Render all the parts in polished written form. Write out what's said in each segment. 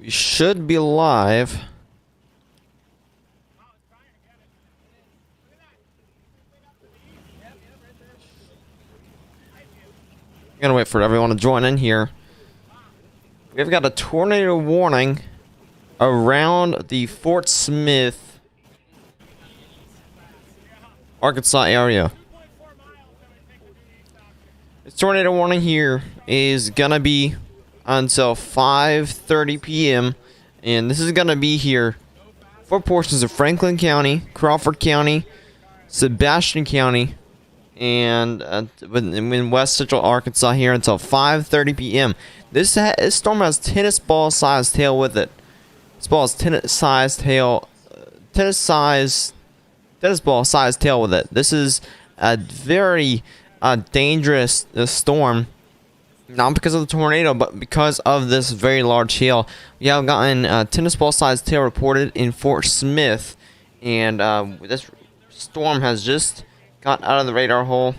We should be live. I'm gonna wait for everyone to join in here. We've got a tornado warning around the Fort Smith, Arkansas area. This tornado warning here is gonna be until 5:30 p.m. and this is gonna be here for portions of Franklin County, Crawford County, Sebastian County, and in West Central Arkansas here until 5:30 p.m. This storm has tennis ball sized tail with it. This ball has tennis ball sized tail with it. This is a very dangerous storm, not because of the tornado, but because of this very large hail. We have gotten tennis ball sized tail reported in Fort Smith, and this storm has just got out of the radar hole.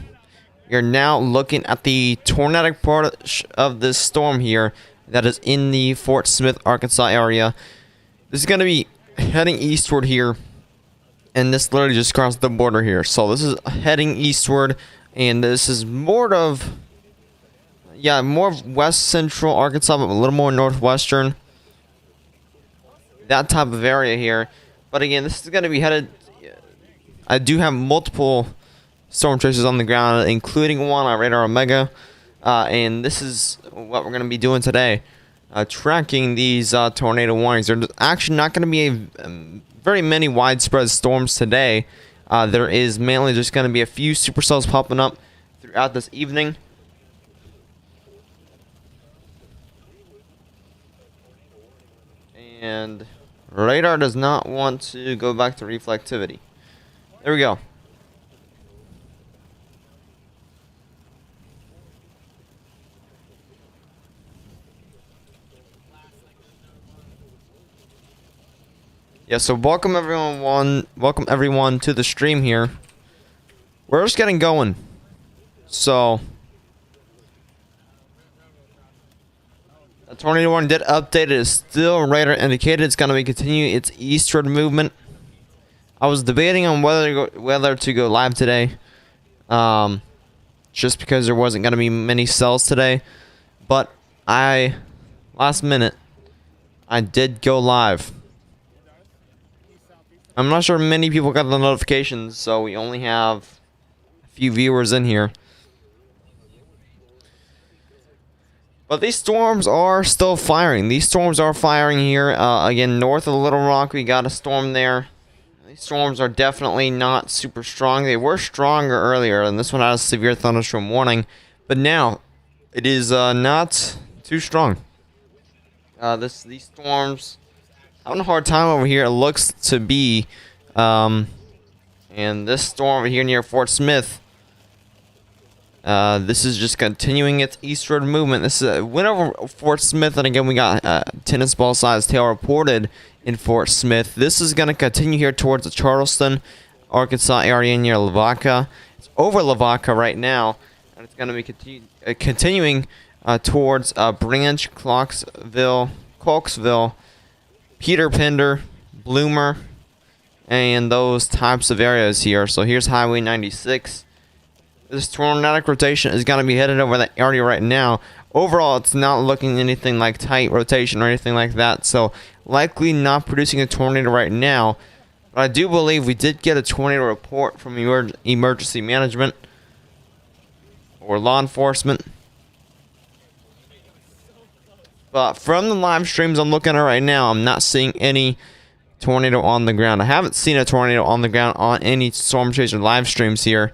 You're now looking at the tornadic part of this storm here that is in the Fort Smith, Arkansas area. This is going to be heading eastward here, and this literally just crossed the border here. So this is heading eastward, and this is more of west central Arkansas, but a little more northwestern. That type of area here. But again, this is going to be headed. I do have multiple storm tracers on the ground, including one on Radar Omega, and this is what we're going to be doing today, tracking these tornado warnings. There's actually not going to be very many widespread storms today. There is mainly just going to be a few supercells popping up throughout this evening. And radar does not want to go back to reflectivity. There we go. Yeah, so welcome everyone to the stream here. We're just getting going. So the tornado warning did update. It is still radar indicated. It's going to be continuing its eastward movement. I was debating on whether to go live today, just because there wasn't going to be many cells today. But last minute, I did go live. I'm not sure many people got the notifications, so we only have a few viewers in here. But these storms are still firing. These storms are firing here. Again, north of Little Rock, we got a storm there. These storms are definitely not super strong. They were stronger earlier, and this one had a severe thunderstorm warning. But now, it is not too strong. These storms having a hard time over here. It looks to be, and this storm over here near Fort Smith. This is just continuing its eastward movement. This went over Fort Smith, and again we got tennis ball sized tail reported in Fort Smith. This is going to continue here towards the Charleston, Arkansas area near Lavaca. It's over Lavaca right now, and it's going to be continuing towards Branch, Clarksville, Peter Pender, Bloomer, and those types of areas here. So here's Highway 96. This tornadic rotation is going to be headed over that area right now. Overall, it's not looking anything like tight rotation or anything like that. So likely not producing a tornado right now. But I do believe we did get a tornado report from emergency management or law enforcement. But from the live streams I'm looking at right now, I'm not seeing any tornado on the ground. I haven't seen a tornado on the ground on any storm chaser live streams here.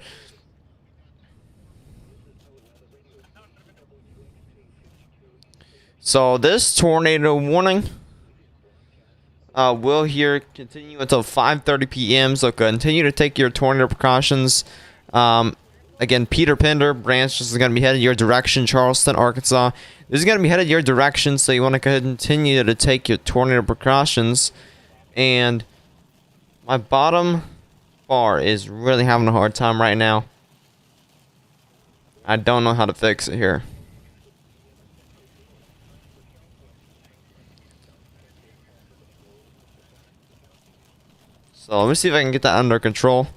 So this tornado warning will here continue until 5:30 p.m. So continue to take your tornado precautions. Again, Peter Pender branch is going to be headed your direction. Charleston, Arkansas. This is going to be headed your direction, so you want to continue to take your tornado precautions. And my bottom bar is really having a hard time right now. I don't know how to fix it here. So let me see if I can get that under control.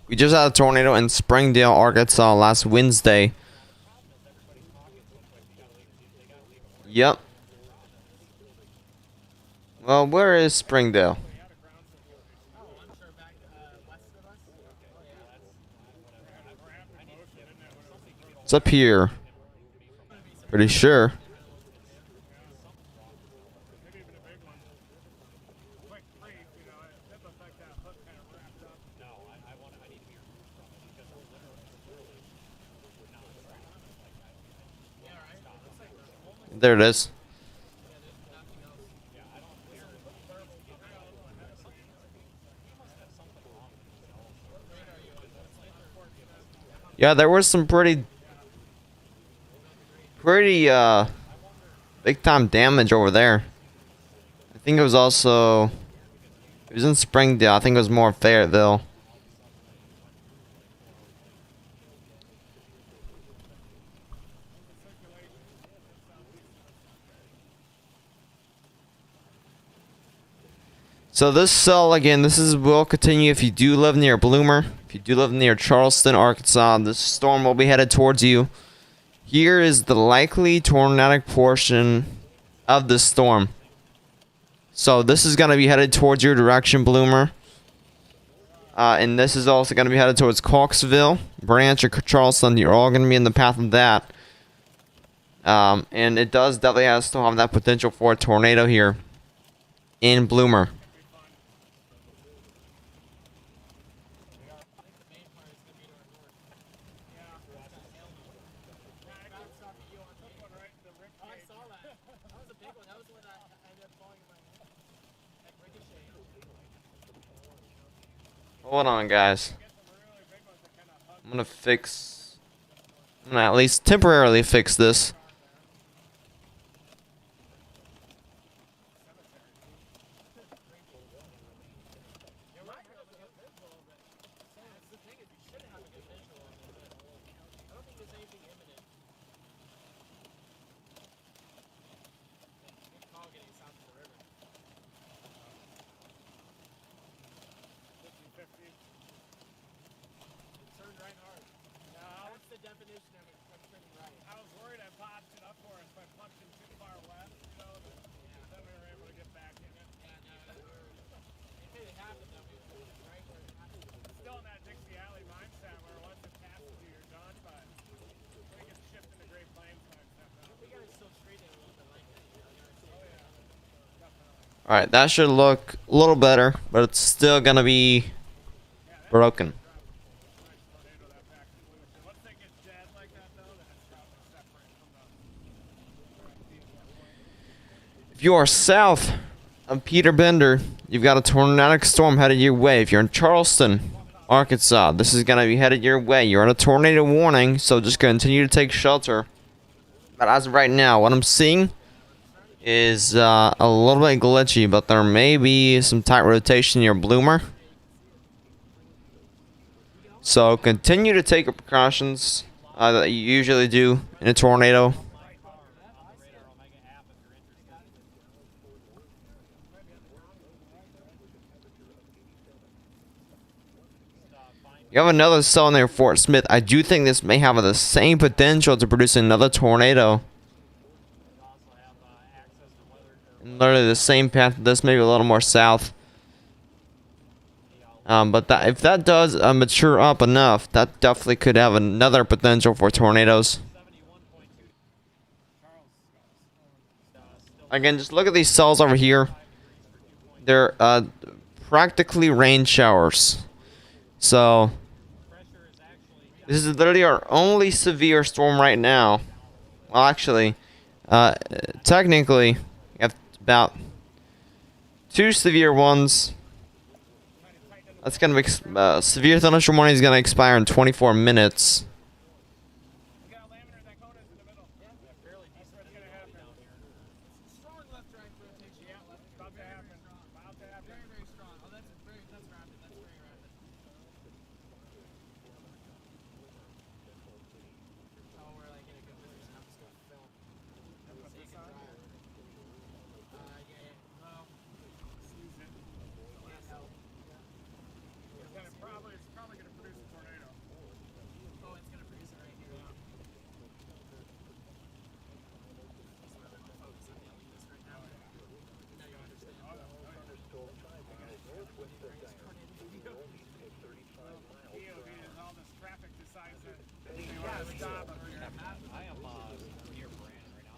We just had a tornado in Springdale, Arkansas last Wednesday. Yep. Well, where is Springdale? It's up here. Pretty sure. There it is. Yeah, there was some pretty big time damage over there. I think it was also, it was in Springdale. I think it was more Fayetteville. So this cell, again, will continue if you do live near Bloomer. If you do live near Charleston, Arkansas, this storm will be headed towards you. Here is the likely tornadic portion of the storm. So this is going to be headed towards your direction, Bloomer. And this is also going to be headed towards Clarksville, Branch, or Charleston. You're all going to be in the path of that. And it does definitely still have that potential for a tornado here in Bloomer. Hold on, guys. I'm gonna at least temporarily fix this. Alright, that should look a little better, but it's still gonna be broken. If you are south of Peter Bender, you've got a tornadic storm headed your way. If you're in Charleston, Arkansas, this is gonna be headed your way. You're on a tornado warning, so just continue to take shelter. But as of right now, what I'm seeing is a little bit glitchy, but there may be some tight rotation near Bloomer. So continue to take precautions that you usually do in a tornado. You have another cell near Fort Smith. I do think this may have the same potential to produce another tornado. Literally the same path. This maybe a little more south. But if that does mature up enough, that definitely could have another potential for tornadoes. Again, just look at these cells over here. They're practically rain showers. So this is literally our only severe storm right now. Well, actually, technically, we have about 2 severe ones. That's gonna be severe thunderstorm warning is gonna expire in 24 minutes.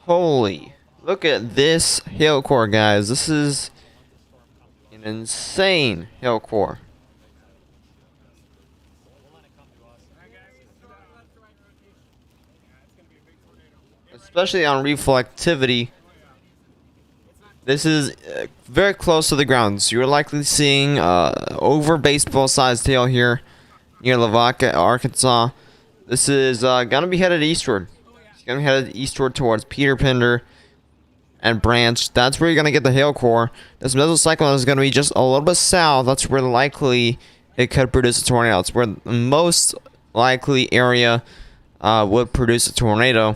Holy, look at this hail core, guys. This is an insane hail core. Especially on reflectivity. This is very close to the ground, so you're likely seeing over baseball-sized hail here near Lavaca, Arkansas. This is gonna be headed eastward. It's gonna be headed eastward towards Peter Pender and Branch. That's where you're gonna get the hail core. This mesocyclone is gonna be just a little bit south. That's where likely it could produce a tornado. It's where the most likely area would produce a tornado.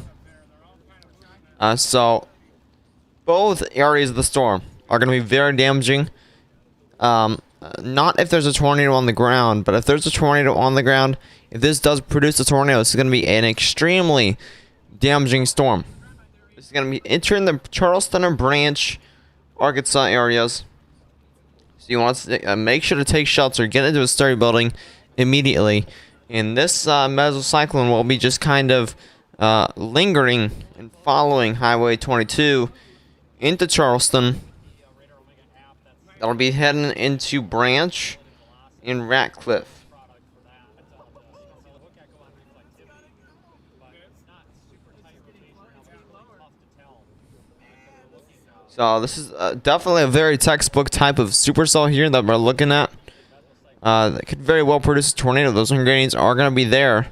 So both areas of the storm are going to be very damaging. Not if there's a tornado on the ground, but if there's a tornado on the ground, if this does produce a tornado, this is going to be an extremely damaging storm. This is going to be entering the Charleston and Branch, Arkansas areas. So you want to make sure to take shelter, get into a sturdy building immediately. And this mesocyclone will be just kind of lingering and following Highway 22 into Charleston. That'll be heading into Branch in Ratcliffe. So this is definitely a very textbook type of supercell here that we're looking at. That could very well produce a tornado. Those ingredients are going to be there.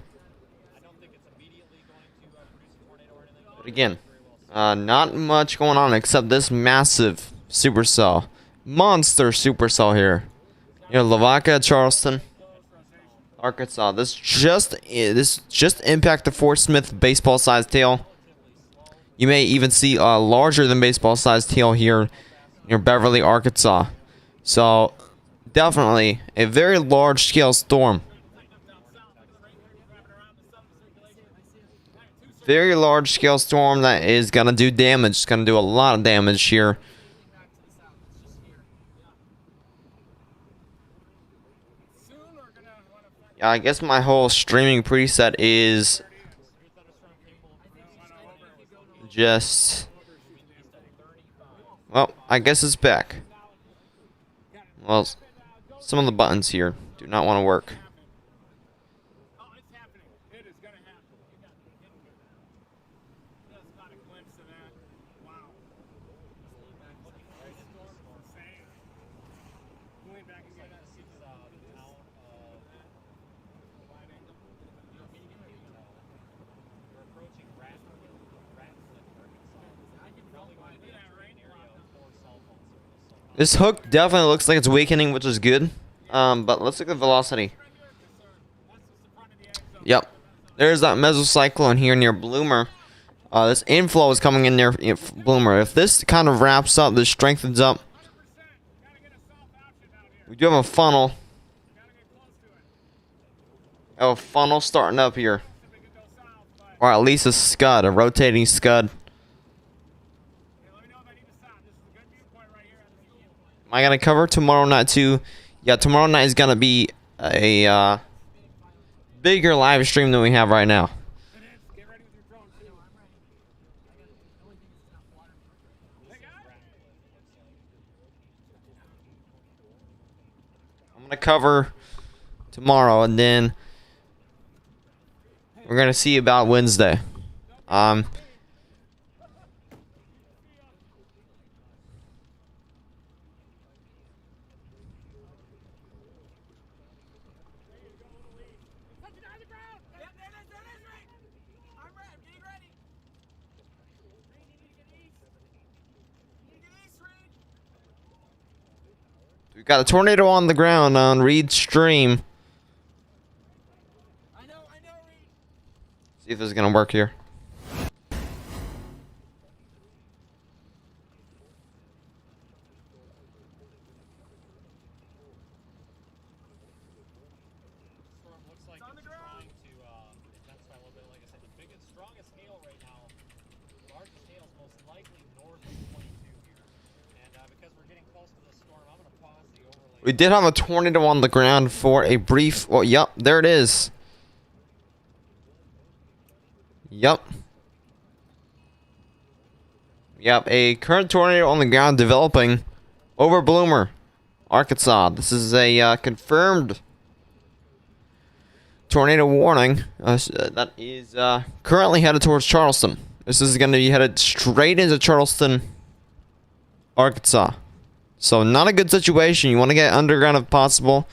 But again, not much going on except this massive supercell. Monster supercell here. You know, Lavaca, Charleston, Arkansas. This just impacted the Fort Smith baseball-sized hail. You may even see a larger than baseball-sized hail here near Beverly, Arkansas. So definitely a very large-scale storm. Very large-scale storm that is gonna do damage. It's gonna do a lot of damage here. Yeah, I guess my whole streaming preset is just... Well, I guess it's back. Well, some of the buttons here do not want to work. This hook definitely looks like it's weakening, which is good. But let's look at velocity. Yep. There's that mesocyclone here near Bloomer. This inflow is coming in near Bloomer. If this kind of wraps up, this strengthens up. We do have a funnel. Oh, a funnel starting up here. Or at least a scud, a rotating scud. Am I gonna cover tomorrow night too? Yeah, tomorrow night is gonna be a bigger live stream than we have right now. I'm gonna cover tomorrow, and then we're gonna see about Wednesday. We've got a tornado on the ground on Reed's stream. I know, Reed. See if this is gonna work here. We did have a tornado on the ground for a brief... Well, yep, there it is. Yep. Yep, a current tornado on the ground developing over Bloomer, Arkansas. This is a confirmed tornado warning that is currently headed towards Charleston. This is going to be headed straight into Charleston, Arkansas. So not a good situation. You want to get underground if possible.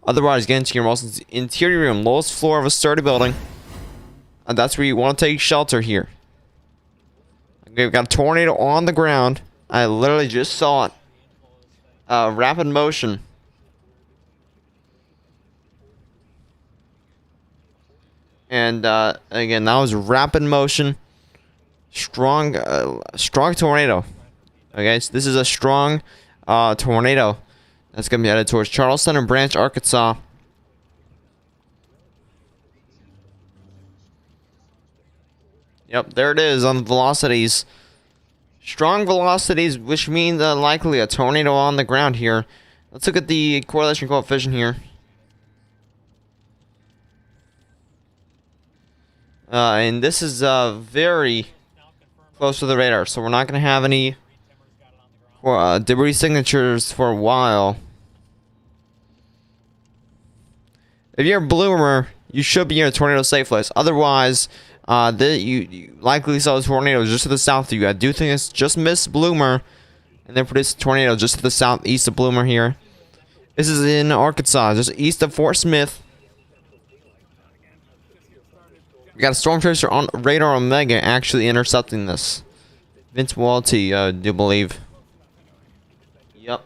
Otherwise, get into your most interior room, lowest floor of a sturdy building. And that's where you want to take shelter here. Okay, we've got a tornado on the ground. I literally just saw it. Rapid motion. And again, that was rapid motion. Strong tornado. Okay, so this is a strong tornado that's going to be headed towards Charleston and Branch, Arkansas. Yep, there it is on the velocities. Strong velocities, which means likely a tornado on the ground here. Let's look at the correlation coefficient here. And this is very close to the radar, so we're not going to have any debris signatures for a while. If you're a Bloomer, you should be in a tornado safe list. Otherwise, you likely saw a tornado just to the south of you. I do think it's just missed Bloomer, and then produced a tornado just to the southeast of Bloomer here. This is in Arkansas, just east of Fort Smith. We got a storm tracer on radar Omega actually intercepting this. Vince Walty, I do believe. Yep.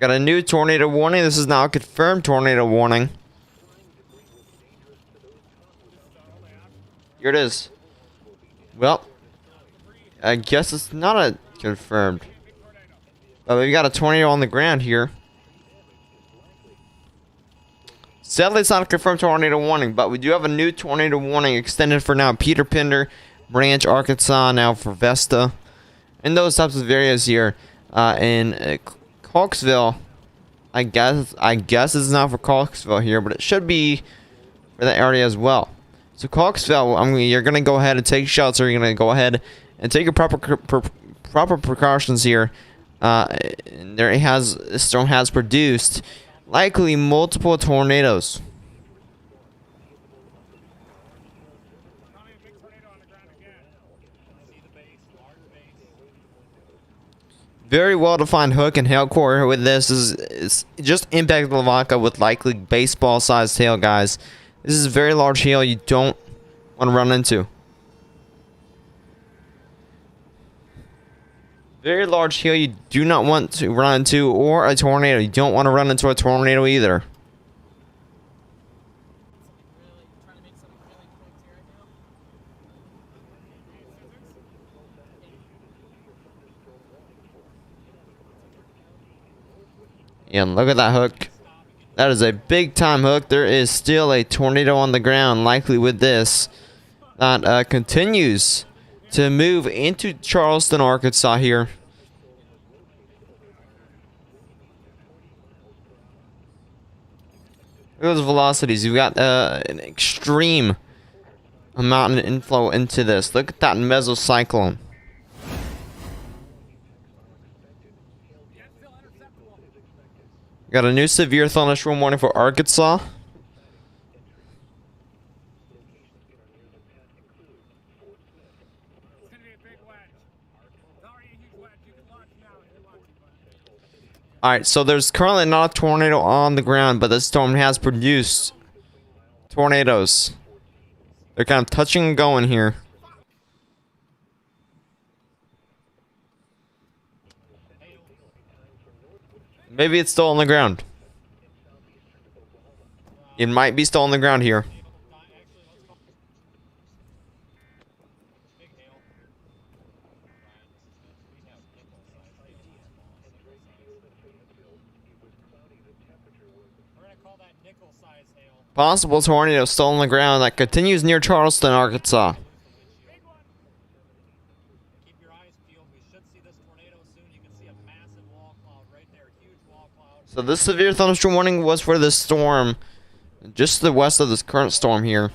Got a new tornado warning. This is now a confirmed tornado warning. Here it is. Well, I guess it's not a confirmed. But we've got a tornado on the ground here. Sadly, it's not a confirmed tornado warning, but we do have a new tornado warning extended for now Peter Pinder, Branch, Arkansas, now for Vesta, and those types of areas here in Clarksville. I guess it's not for Clarksville here, but it should be for that area as well. So Clarksville, you're gonna go ahead and take shelter. You're gonna go ahead and take your proper precautions here. This storm has produced likely multiple tornadoes. Very well defined hook and hail core with this is just impact Lavaca with likely baseball sized hail, guys. This is very large hail you don't want to run into. Very large hail you do not want to run into, or a tornado. You don't want to run into a tornado either. And look at that hook. That is a big time hook. There is still a tornado on the ground, likely with this, that continues to move into Charleston, Arkansas here. Look at those velocities. You've got an extreme amount of inflow into this. Look at that mesocyclone. Got a new severe thunderstorm warning for Arkansas. Alright, so there's currently not a tornado on the ground, but this storm has produced tornadoes. They're kind of touching and going here. Maybe it's still on the ground. It might be still on the ground here. Possible tornado still on the ground that continues near Charleston, Arkansas. So this severe thunderstorm warning was for this storm, just to the west of this current storm here.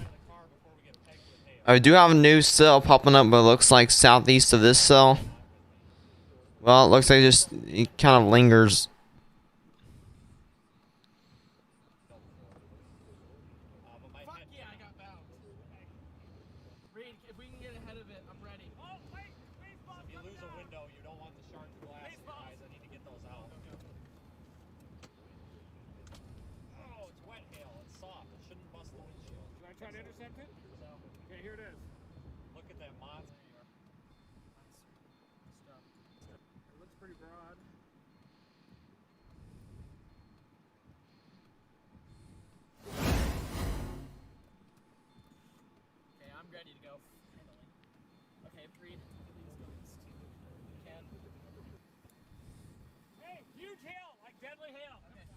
I do have a new cell popping up, but it looks like southeast of this cell. Well, it looks like it kind of lingers. Ready to go. Okay, breathe. Hey, huge hail, like deadly hail. Okay.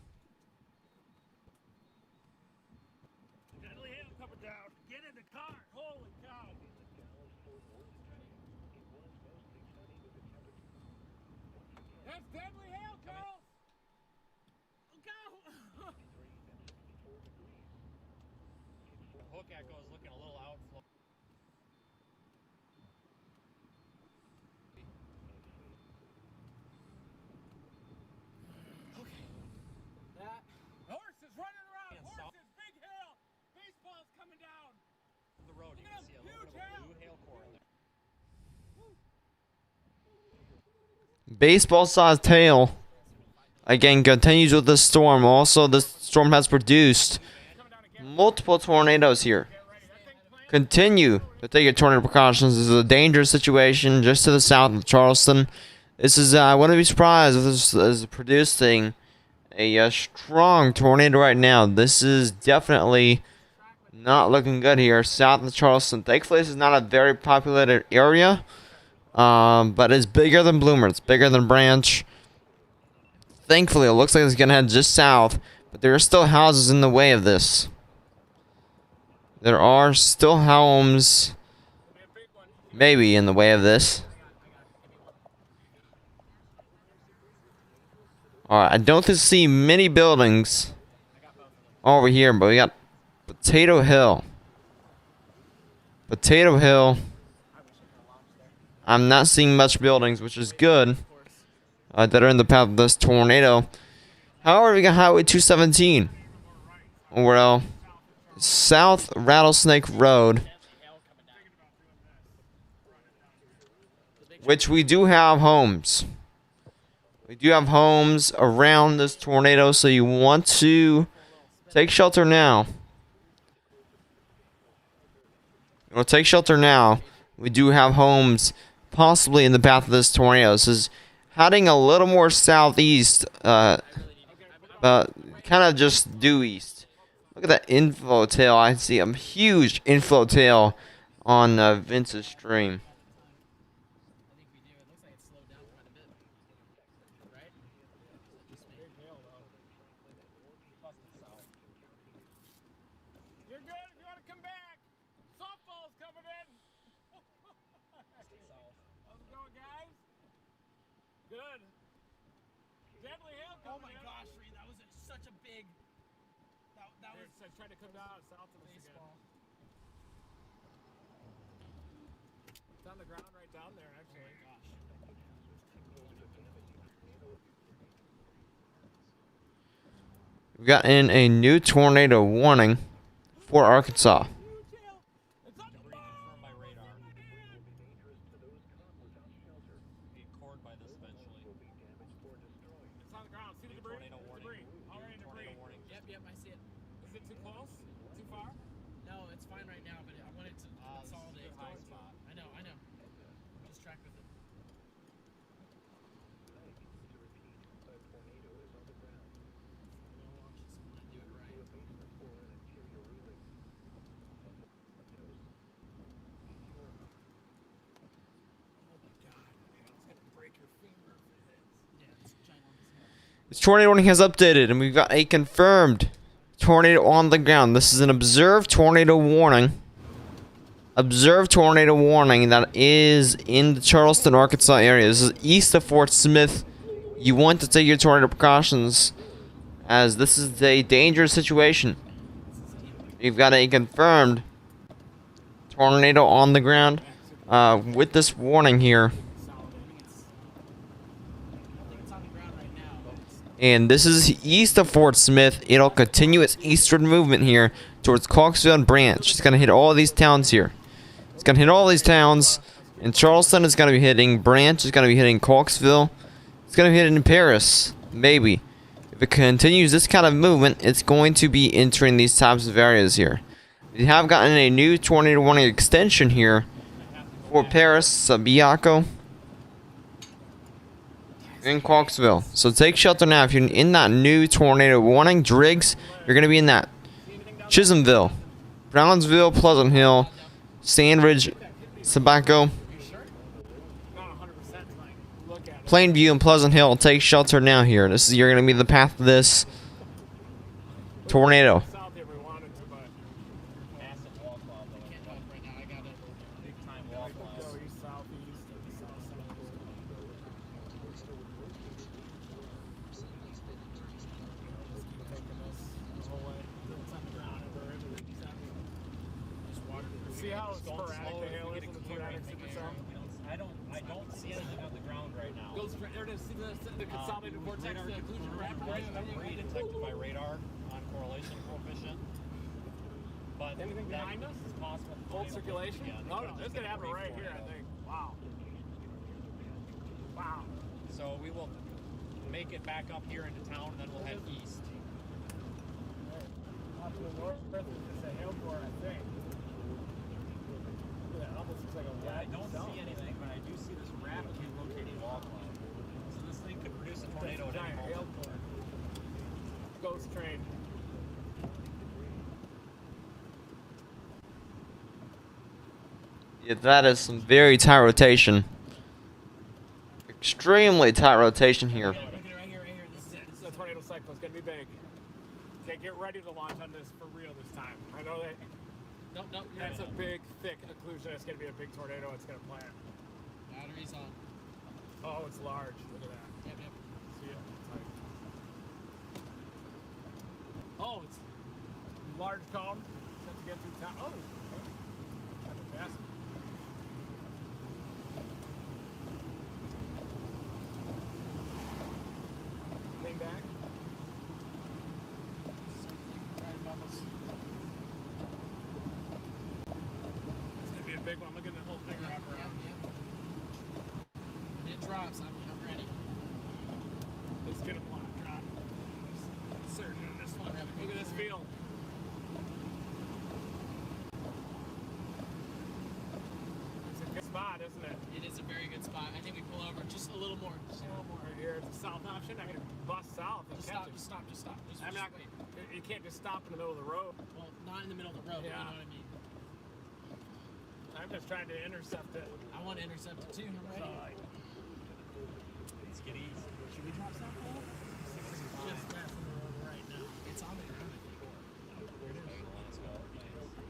Deadly hail coming down. Get in the car. Holy cow. That's deadly hail, Carl. Go. The hook echo is looking a little outflow. Horses running around! Horses! Big hail! Baseball's coming down! The road, you can see a little bit of blue hail core in there. Baseball-sized hail again continues with this storm. Also, this storm has produced multiple tornadoes here. Continue to take your tornado precautions. This is a dangerous situation just to the south of Charleston. This is, I wouldn't be surprised if this is producing a strong tornado right now. This is definitely not looking good here south of Charleston. Thankfully, this is not a very populated area, but it's bigger than Bloomer. It's bigger than Branch. Thankfully, it looks like it's going to head just south, but there are still houses in the way of this. There are still homes maybe in the way of this. Alright, I don't see many buildings over here, but we got Potato Hill. Potato Hill. I'm not seeing much buildings, which is good, that are in the path of this tornado. However, we got Highway 217. Well, South Rattlesnake Road, which we do have homes. We do have homes around this tornado, so you want to take shelter now. You want to take shelter now. We do have homes possibly in the path of this tornado. This is heading a little more southeast, but kind of just due east. Look at that inflow tail. I see a huge inflow tail on Vince's stream. Trying to come down south of this baseball. It's on the ground right down there, actually. We've got in a new tornado warning for Arkansas. This tornado warning has updated, and we've got a confirmed tornado on the ground. This is an observed tornado warning. Observed tornado warning that is in the Charleston, Arkansas area. This is east of Fort Smith. You want to take your tornado precautions, as this is a dangerous situation. You've got a confirmed tornado on the ground with this warning here. And this is east of Fort Smith. It'll continue its eastward movement here towards Clarksville and Branch. It's going to hit all these towns here. It's going to hit all these towns. In Charleston, it's going to be hitting Branch. It's going to be hitting Clarksville. It's going to be hitting Paris. Maybe. If it continues this kind of movement, it's going to be entering these types of areas here. We have gotten a new tornado warning extension here for Paris, Subiaco, in Clarksville. So take shelter now. If you're in that new tornado warning, Driggs, you're going to be in that. Chisholmville, Brownsville, Pleasant Hill, Sandridge, Subiaco, Plainview, and Pleasant Hill. Take shelter now here. This is you're going to be the path of this tornado. See how sporadic the hail is in the tornadic supercell? I don't see anything on the ground right now. Goes for there to see the consolidated vortex occlusion rapid. Debris detected by radar on correlation coefficient. But anything behind us is possible. Full circulation? Yeah, no, this is gonna happen right here, I think. Wow. Wow. So we will make it back up here into town, and then we'll head east. Off to the north, is a hail core, I think. I don't see anything, but I do see this rapidly rotating wall cloud. So this thing could produce a tornado at any moment. Ghost train. Yeah, that is some very tight rotation. Extremely tight rotation here. Right here. This is a tornado cyclone. It's going to be big. Okay, get ready to launch on this for real this time. I know that. Nope. That's a big, thick occlusion. It's going to be a big tornado. It's going to plant. Batteries on. Oh, it's large. Look at that. Yep. See it? Oh, it's large cone. Set to get through town. Oh, okay. That's fast. Lean back. Big one. Look at the whole thing wrap around. When it drops, I'm ready. It's gonna drop. Certain on this one. Look at this field. It's a good spot, isn't it? It is a very good spot. I think we pull over just a little more. Right here. It's a south option. I can bust south. Just stop. I'm not. You can't just stop in the middle of the road. Well, not in the middle of the road. Yeah. You know what I mean. I'm just trying to intercept it. I want to intercept it too. I'm ready. Let's get easy. Should we drop south? Just past the road right now. It's on the ground.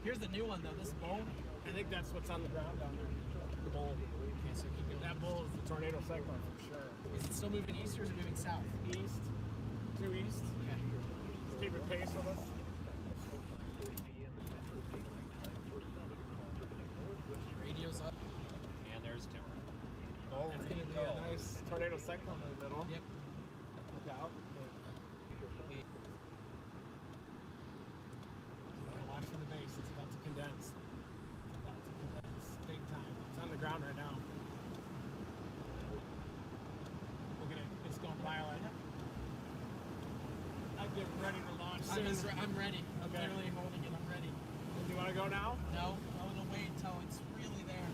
Here's the new one though. This bowl. I think that's what's on the ground down there. The bowl. Okay, so keep going. That bowl is the tornado cyclone for sure. Is it still moving east or is it moving south? East. Due east. Okay. Just keep it pace with us. Radio's up. And there's timber. Oh, that's going to be a nice tornado cyclone in the middle. Yep. Look out. Watch for the base. It's about to condense. Big time. It's on the ground right now. Look at it. It's going by like it. I'm getting ready to launch soon. I'm ready. I'm literally holding it. I'm ready. Do you want to go now? No. I want to wait until it's really there.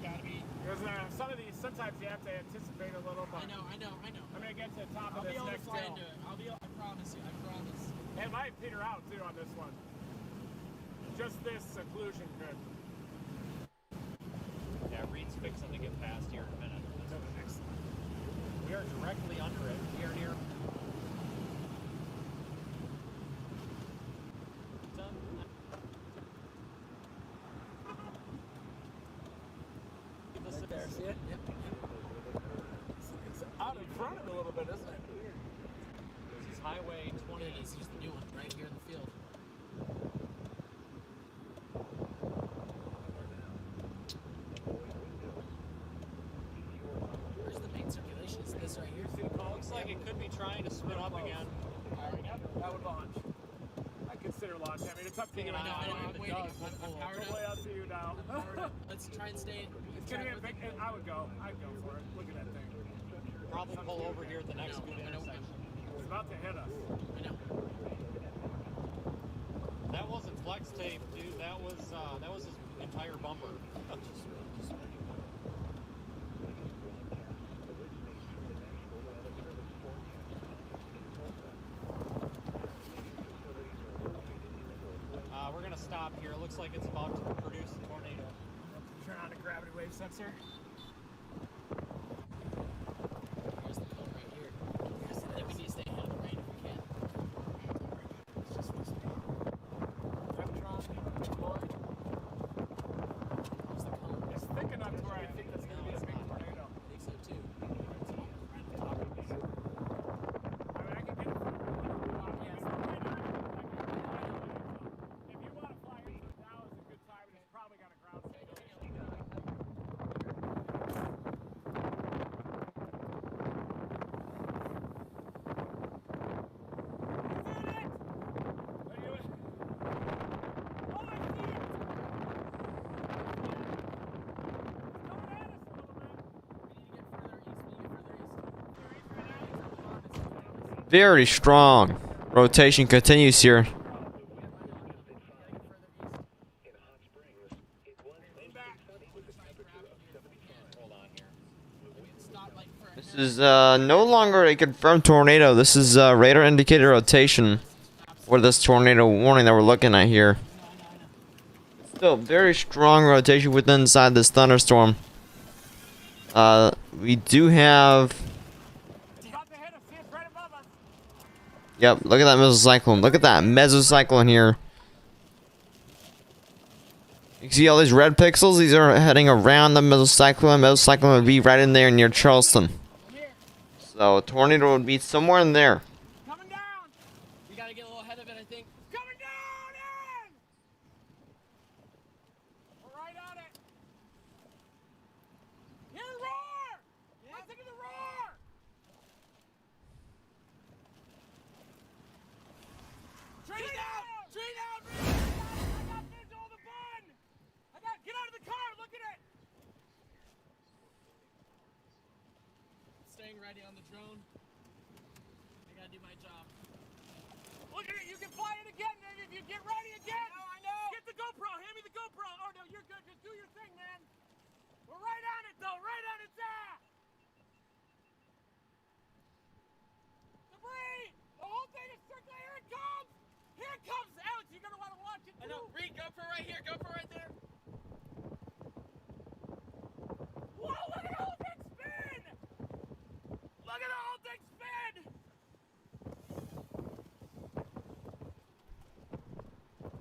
Gotta be. Because some of these, sometimes you have to anticipate a little. But I know. I'm going to get to the top of this next hill. I'll be able to fly into it. I promise you. I promise. It might peter out too on this one. Just this occlusion could. Yeah, Reed's fixing there. See it? Yep. It's out in front of it a little bit, isn't it? This is Highway 20. It's just the new one right here in the field. Where's the main circulation? Is this right here? Looks like it could be trying to spin up again. That would launch. I consider launch. I mean, it's up to you. I'm waiting. I'm powered It's way up. up to you now. Let's try and stay. It's gonna be a big. I would go. I'd go for it. Look at that thing. Probably pull over here at the next good intersection. It's about to hit us. I know. That wasn't flex tape, dude. That was his entire bumper. We're gonna stop here. It looks like it's about to produce a tornado. Turn on the gravity wave sensor. Here's the cone right here. Yes, and then we need to stay ahead of the rain if we can. It's just this thing. Temptron, deploy. Here's the cone. It's thick enough to where I think that's gonna be a big tornado. I think so too. I mean, I can get it from if you want to fly into it now is a good time, and it's probably got a ground station. Very strong rotation continues here. This is no longer a confirmed tornado. This is radar indicated rotation for this tornado warning that we're looking at here. Still very strong rotation within inside this thunderstorm. We do have. Yep, look at that mesocyclone. Look at that mesocyclone here. You can see all these red pixels? These are heading around the mesocyclone. Mesocyclone would be right in there near Charleston. So a tornado would be somewhere in there. Coming down! We gotta get a little ahead of it, I think. Coming down in! We're right on it. Hear the roar! Listen to the roar! Tree down! Tree down! I got visual of the bun! Get out of the car! Look at it! Staying ready on the drone. I gotta do my job. Look at it! You can fly it again, man! If you get ready again! I know! Get the GoPro! Hand me the GoPro! Oh no, you're good. Just do your thing, man! We're right on it, though! Right on its ass! Debris! The whole thing is circling! Here it comes! Here it comes! Alex, you're gonna want to watch it, too! I know. Reed, go for right here. Go for right there. Whoa, look at the whole thing spin! Look at the whole thing spin!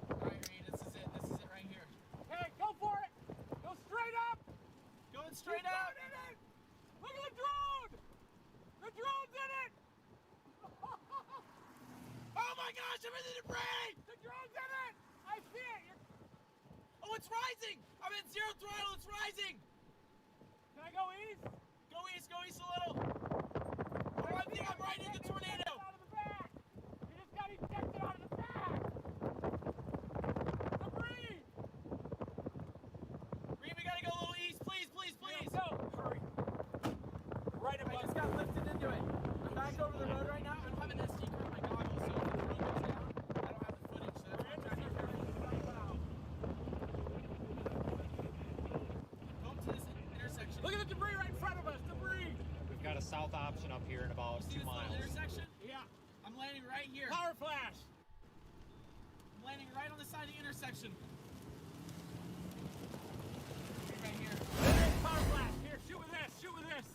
All right, Reed. This is it. This is it right here. Hey, go for it! Go straight up! Going straight Keep out. going in it! Look at the drone! The drone's in it! Oh my gosh! I'm in the debris. The drone's in it! I see it! Oh, it's rising. I'm at 0 throttle. It's rising. Can I go east? Go east. Go east a little. Oh, I think I'm right in the tornado. Out of the back! You just got ejected out of the back! Debris! Reed, we gotta go a little east. Please, please, please. Go! Hurry! Right I above just got lifted into it. I'm back over the road right now. I don't have an SD card in my goggles, so if the drone goes down, I don't have the footage. So that's why I'm trying to figure out. Come to this intersection. Look at the debris right in front of us! Debris! We've got a south option up here in about See 2 this little miles. intersection? Yeah! I'm landing right here. Power flash! I'm landing right on the side of the intersection. Right here. Power flash! Here, shoot with this! Shoot with this!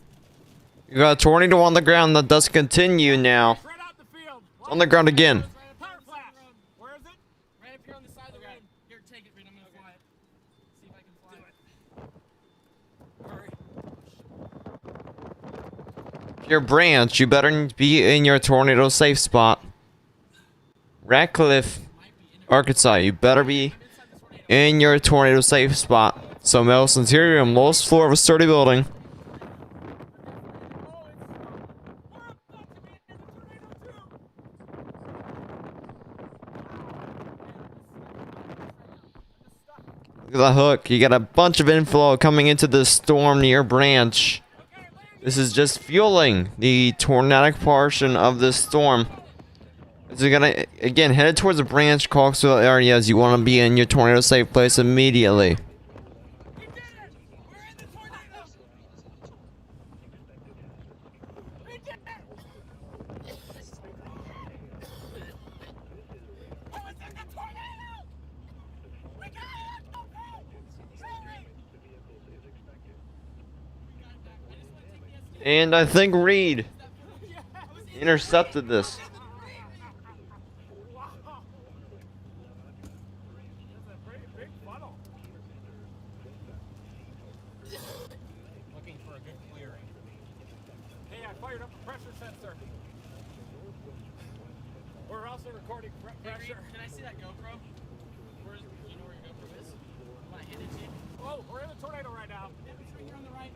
You got a tornado on the ground that does continue now. Right out the field! It's on the ground again. Power flash! Where is it? Right up here on the side of the road. Here, take it, Reed. I'm gonna fly it. See if I can fly it. Hurry. your branch, you better be in your tornado safe spot. Ratcliffe, Arkansas, you better be in your tornado safe spot. So most interior and lowest floor of a sturdy building. Look at the hook. You got a bunch of inflow coming into the storm near branch. This is just fueling the tornadic portion of this storm. So you're gonna, again, headed towards the branch, Clarksville areas. You want to be in your tornado safe place immediately. And I think Reed intercepted this. Looking for a good clearing. Hey, I fired up a pressure sensor. We're also recording pressure. Can I see that GoPro? Where's, do you know where your GoPro is? I'm gonna hand it to you. Oh, we're in a tornado right now. Yeah, it's right here on the right.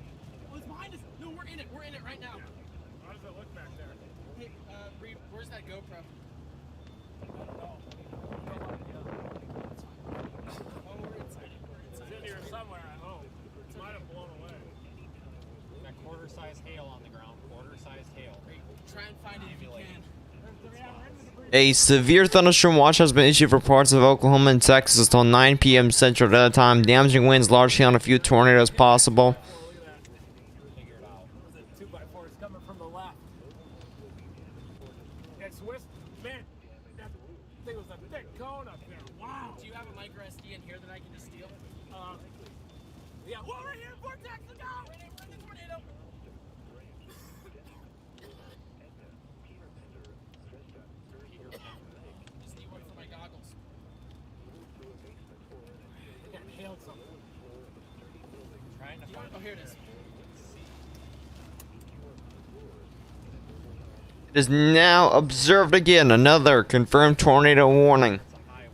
Oh, it's behind us. No, we're in it. We're in it right now. How does it look back there? Hey, Reed, where's that GoPro? Oh, we're inside. it's in here somewhere, I hope. It might have blown away. Got quarter-sized hail on the ground. Quarter-sized hail. Try and find it if you can. A severe thunderstorm watch has been issued for parts of Oklahoma and Texas until 9 p.m. Central Daylight Time. Damaging winds, large hail, and a few tornadoes possible. Figure it out. The 2x4 is coming from the left. That Swiss, man, that thing was a thick cone up there. Wow. Do you have a micro SD in here that I can just steal? Yeah, well, right here, vortex, look out! We're in the tornado. Just need one for my goggles. Got hailed something. Trying to find Oh, here it is. It is now observed again. Another confirmed tornado warning. It's a highway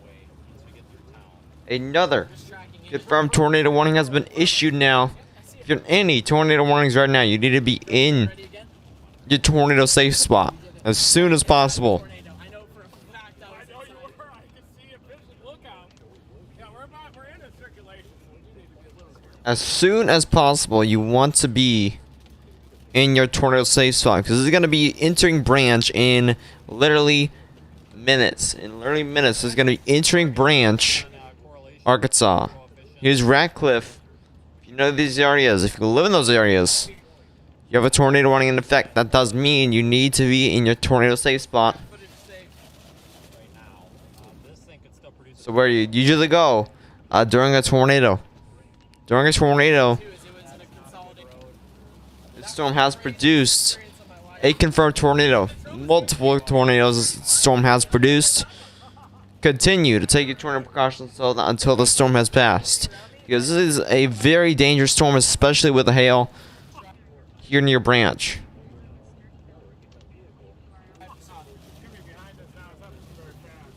once we get through town. Another Just tracking it. confirmed tornado warning has been issued now. If you're in any tornado warnings right now, you need to be in Ready again? your tornado safe spot as soon as possible. Tornado. I know for a fact I I was know you inside. were. I can see a vision. Look out. Yeah, we're in a circulation. So we need to be a little scared. As soon as possible, you want to be in your tornado safe spot because this is going to be entering branch in literally minutes. In literally minutes, this is going to be entering branch, Correlation Arkansas. Here's Ratcliffe. If you know these areas, if you live in those areas, you have a tornado warning in effect. That does mean you need to be in your tornado safe spot. Footage saved. right now. This thing could still produce. So where you usually go during a tornado. During a tornado, Too, is it was in a consolidated. the storm has produced a confirmed tornado. Multiple tornadoes the storm has produced. Continue to take your tornado precautions until the storm has passed. Because this is a very dangerous storm, especially with the hail here near branch. Should be behind us now. It's up very fast.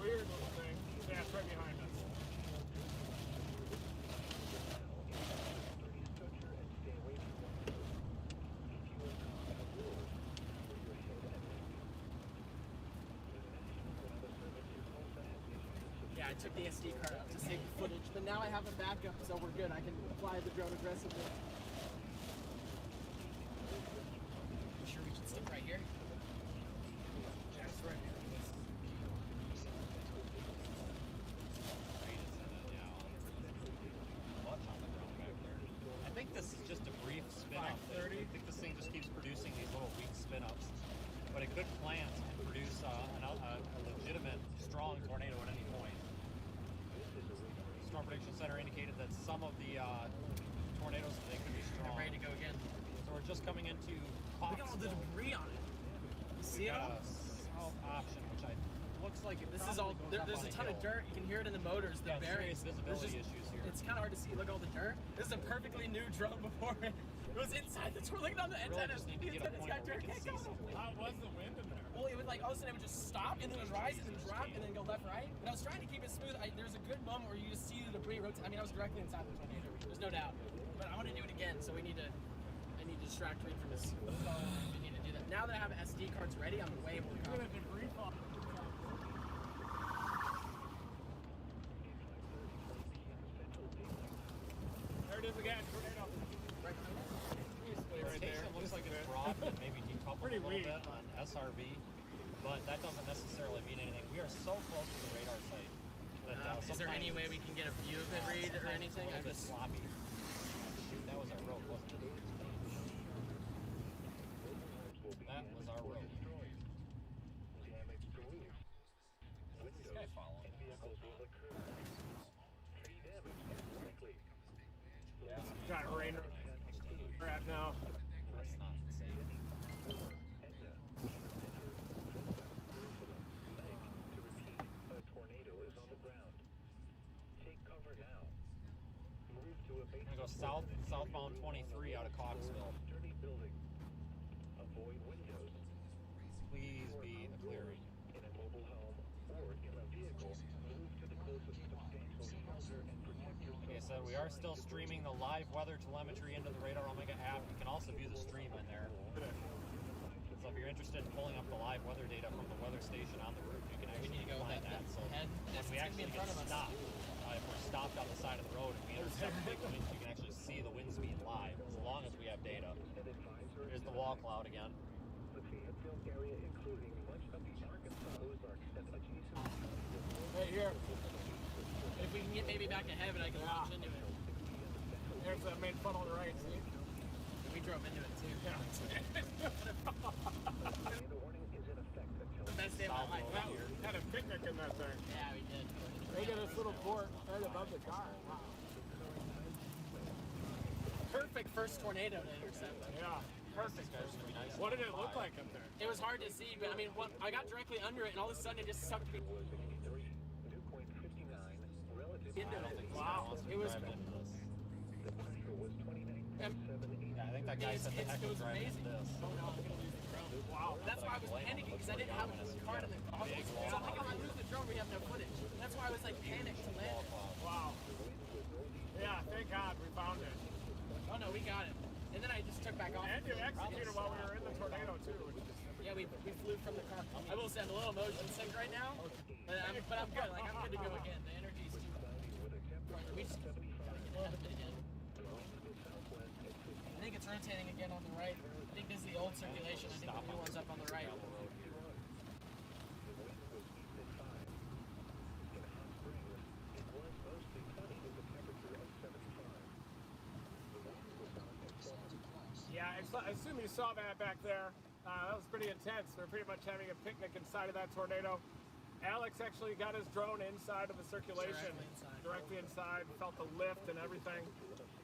Weird little thing. Yeah, it's right behind us. Yeah, I took the SD card out to save the footage, but now I have a backup, so we're good. I can fly the drone aggressively. You sure we should stick right here? Yeah, it's right here. I think this is just a brief spin up. I think this thing just keeps producing these little weak spin ups. But a good plant can produce a legitimate, strong tornado at any point. Storm Prediction Center indicated that some of the tornadoes today could be strong. I'm ready to go again. So we're just coming into Look at all the Coxville. debris on it. You see We it got all? a south option, which I look looks like This is all. There's a ton of dirt. You can hear it in the motors, the bearings. Visibility issues here. It's kind of hard to see. Look at all the dirt. This is a perfectly new drone before it was inside the tour. Look at all the Really antennas. just need to The get a antennas point got where dirt. we can see some How was the wind in there? Well, it would like all of a sudden it would just stop and then it would rise and then drop and then go left right. And I was trying to keep it smooth. There's a good moment where you just see the debris rotate. I mean, I was directly inside the tornado. There's no doubt. But I want to do it again, so I need to distract Reed from his phone. We need to do that. Now that I have SD cards ready, I'm way more confident. There it is again, tornado. Right behind us. Right there. It looks like it's dropped and maybe decoupled Pretty a little weak. bit on SRV, but that doesn't necessarily mean anything. We are so close to the radar site that Is there any way we can get a view of it, Reed, or anything? I'm just sloppy. Shoot, that was our road, wasn't it? That was our road. What's this guy following? Got rain right now. That's not safe. A tornado is on the ground. Take cover now. Move to a I'm gonna go southbound 23 out of Coxville. sturdy building. Avoid windows. Please be a clearing. In a mobile home or in a vehicle, move to the closest substantial shelter and protect yourself. Like I said, we are still streaming the live weather telemetry into the Radar Omega app. You can also view the stream in there. So if you're interested in pulling up the live weather data from the weather station on the roof, you can actually need to go with find that that. So head. when It's we gonna be actually in get front of us. stopped, if we're stopped on the side of the road and we intercept big winds, you can actually see the wind speed live as long as we have data. Here's the wall cloud again. The Fayetteville area, including much of the Arkansas Ozarks and adjacent Right here. If we can get maybe back ahead, but I can launch into it. There's that main funnel on the right, see? We drove into it too. Yeah. tornado warning is in effect until The best day of my life. Well, had a picnic in that thing. Yeah, we did. Look at this little port right above the car. Wow. Perfect first tornado to intercept. Yeah. Perfect. What did it look like up there? It was hard to see, but I mean, I got directly under it, and all of a sudden it just sucked me was 83, dew point 59, relative into it. Wow. It was. the pressure was 29.78. Yeah, I think that guy said the heck It was was driving amazing. this. Oh no, I'm gonna lose the drone. Wow. That's why I was panicking because I didn't have a card in the goggles. So I'm like, if I lose the drone, we have no footage. That's why I was like panicked to land. Wow. Yeah, thank God we found it. Oh no, we got it. And then I just took back off. And you executed while we were in the tornado too. Yeah, we flew from the car. I will say I'm a little motion sick right now, but I'm good. Like I'm good to go again. The energy's too. We just gotta get it again. I think it's rotating again on the right. I think this is the old circulation. I think the new one's up on the right. Yeah, I assume you saw that back there. That was pretty intense. We're pretty much having a picnic inside of that tornado. Alex actually got his drone inside of the circulation. Directly inside. Felt the lift and everything.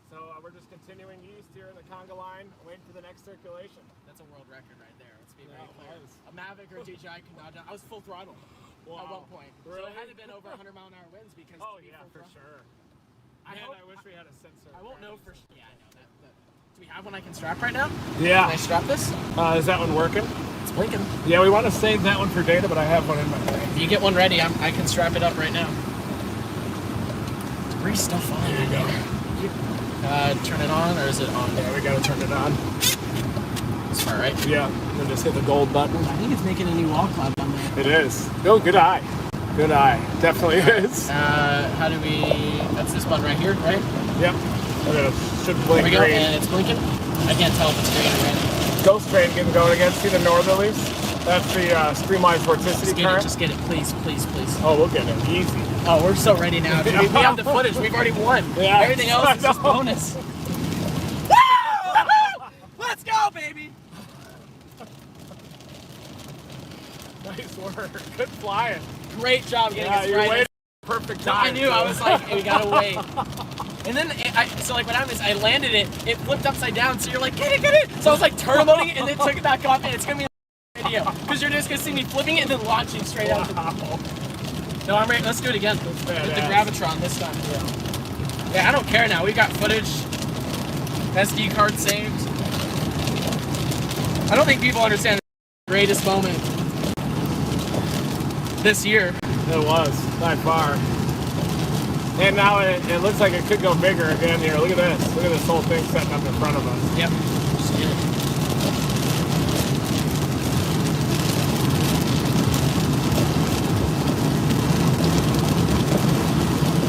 So we're just continuing east here in the conga line, waiting for the next circulation. That's a world record right there. Let's be very Yeah, clear. it was. A Mavic or a DJI could not. I was full throttle at Wow. one point. So Really? it had to have been over 100-mile-an-hour winds because. Oh to be yeah, full for throttle- sure. I Man, hope- I wish we had a sensor. I won't know for sure. Yeah, I know that. Do we have one I can strap right now? Yeah. Can I strap this? Is that one working? It's blinking. Yeah, we want to save that one for data, but I have one in my bag. If you get one ready, I can strap it up right now. Bree's still fine. There you go. Turn it on, or is it on? Yeah, we gotta turn it on. It's far right. Yeah, then just hit the gold button. I think it's making a new wall cloud down there. It is. Oh, good eye. Good eye. Definitely is. How do we? That's this button right here, right? Yep. Should There blink we go, green. and it's blinking. I can't tell if it's green or red. Ghost train getting going again. See the northerlies? That's the streamline vorticity current. Just get it, please, please, please. Oh, we'll get it. Easy. Oh, we're so ready now. Dude. We have the footage. We've already won. Yeah, Everything else is just I know. bonus. Woo! Let's go, baby. Nice work. Good flying. Great job getting Yeah, us you're right. waiting. Perfect No, time. I knew. I was like, hey, we gotta wait. And then, so like what happened is I landed it, it flipped upside down, so you're like, get it. So I was like turboing it and then took it back off, and it's gonna be video because you're just gonna see me flipping it and then launching straight out. No, I'm ready. Let's do it again with the Gravitron this time. Yeah, I don't care now. We got footage, SD card saved. I don't think people understand the greatest moment this year. It was, by far. And now it looks like it could go bigger again here. Look at this. Look at this whole thing setting up in front of us. Yep. Just get it.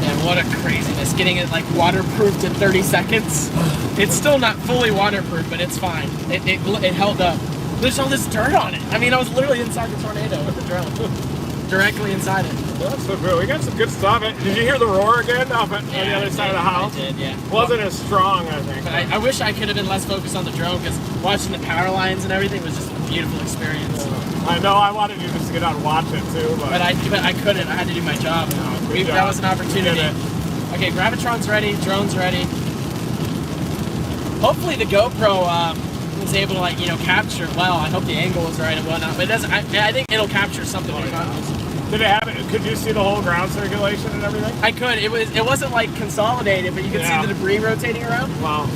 Man, what a craziness. Getting it like waterproofed in 30 seconds. It's still not fully waterproof, but it's fine. It held up. There's all this dirt on it. I mean, I was literally inside the tornado with the drone. Directly inside it. That's so cool. We got some good stuff. Did you hear the roar again up on the other side of the house? I did, yeah. Wasn't as strong, I think. But I wish I could have been less focused on the drone because watching the power lines and everything was just a beautiful experience. I know. I wanted you just to get out and watch it too, but I couldn't. I had to do my job. That was an opportunity. Okay, Gravitron's ready. Drone's ready. Hopefully the GoPro was able to capture it well. I hope the angle was right and whatnot. But it doesn't. I think it'll capture something regardless. Did it have it? Could you see the whole ground circulation and everything? I could. It wasn't like consolidated, but you could see the debris rotating around. Wow.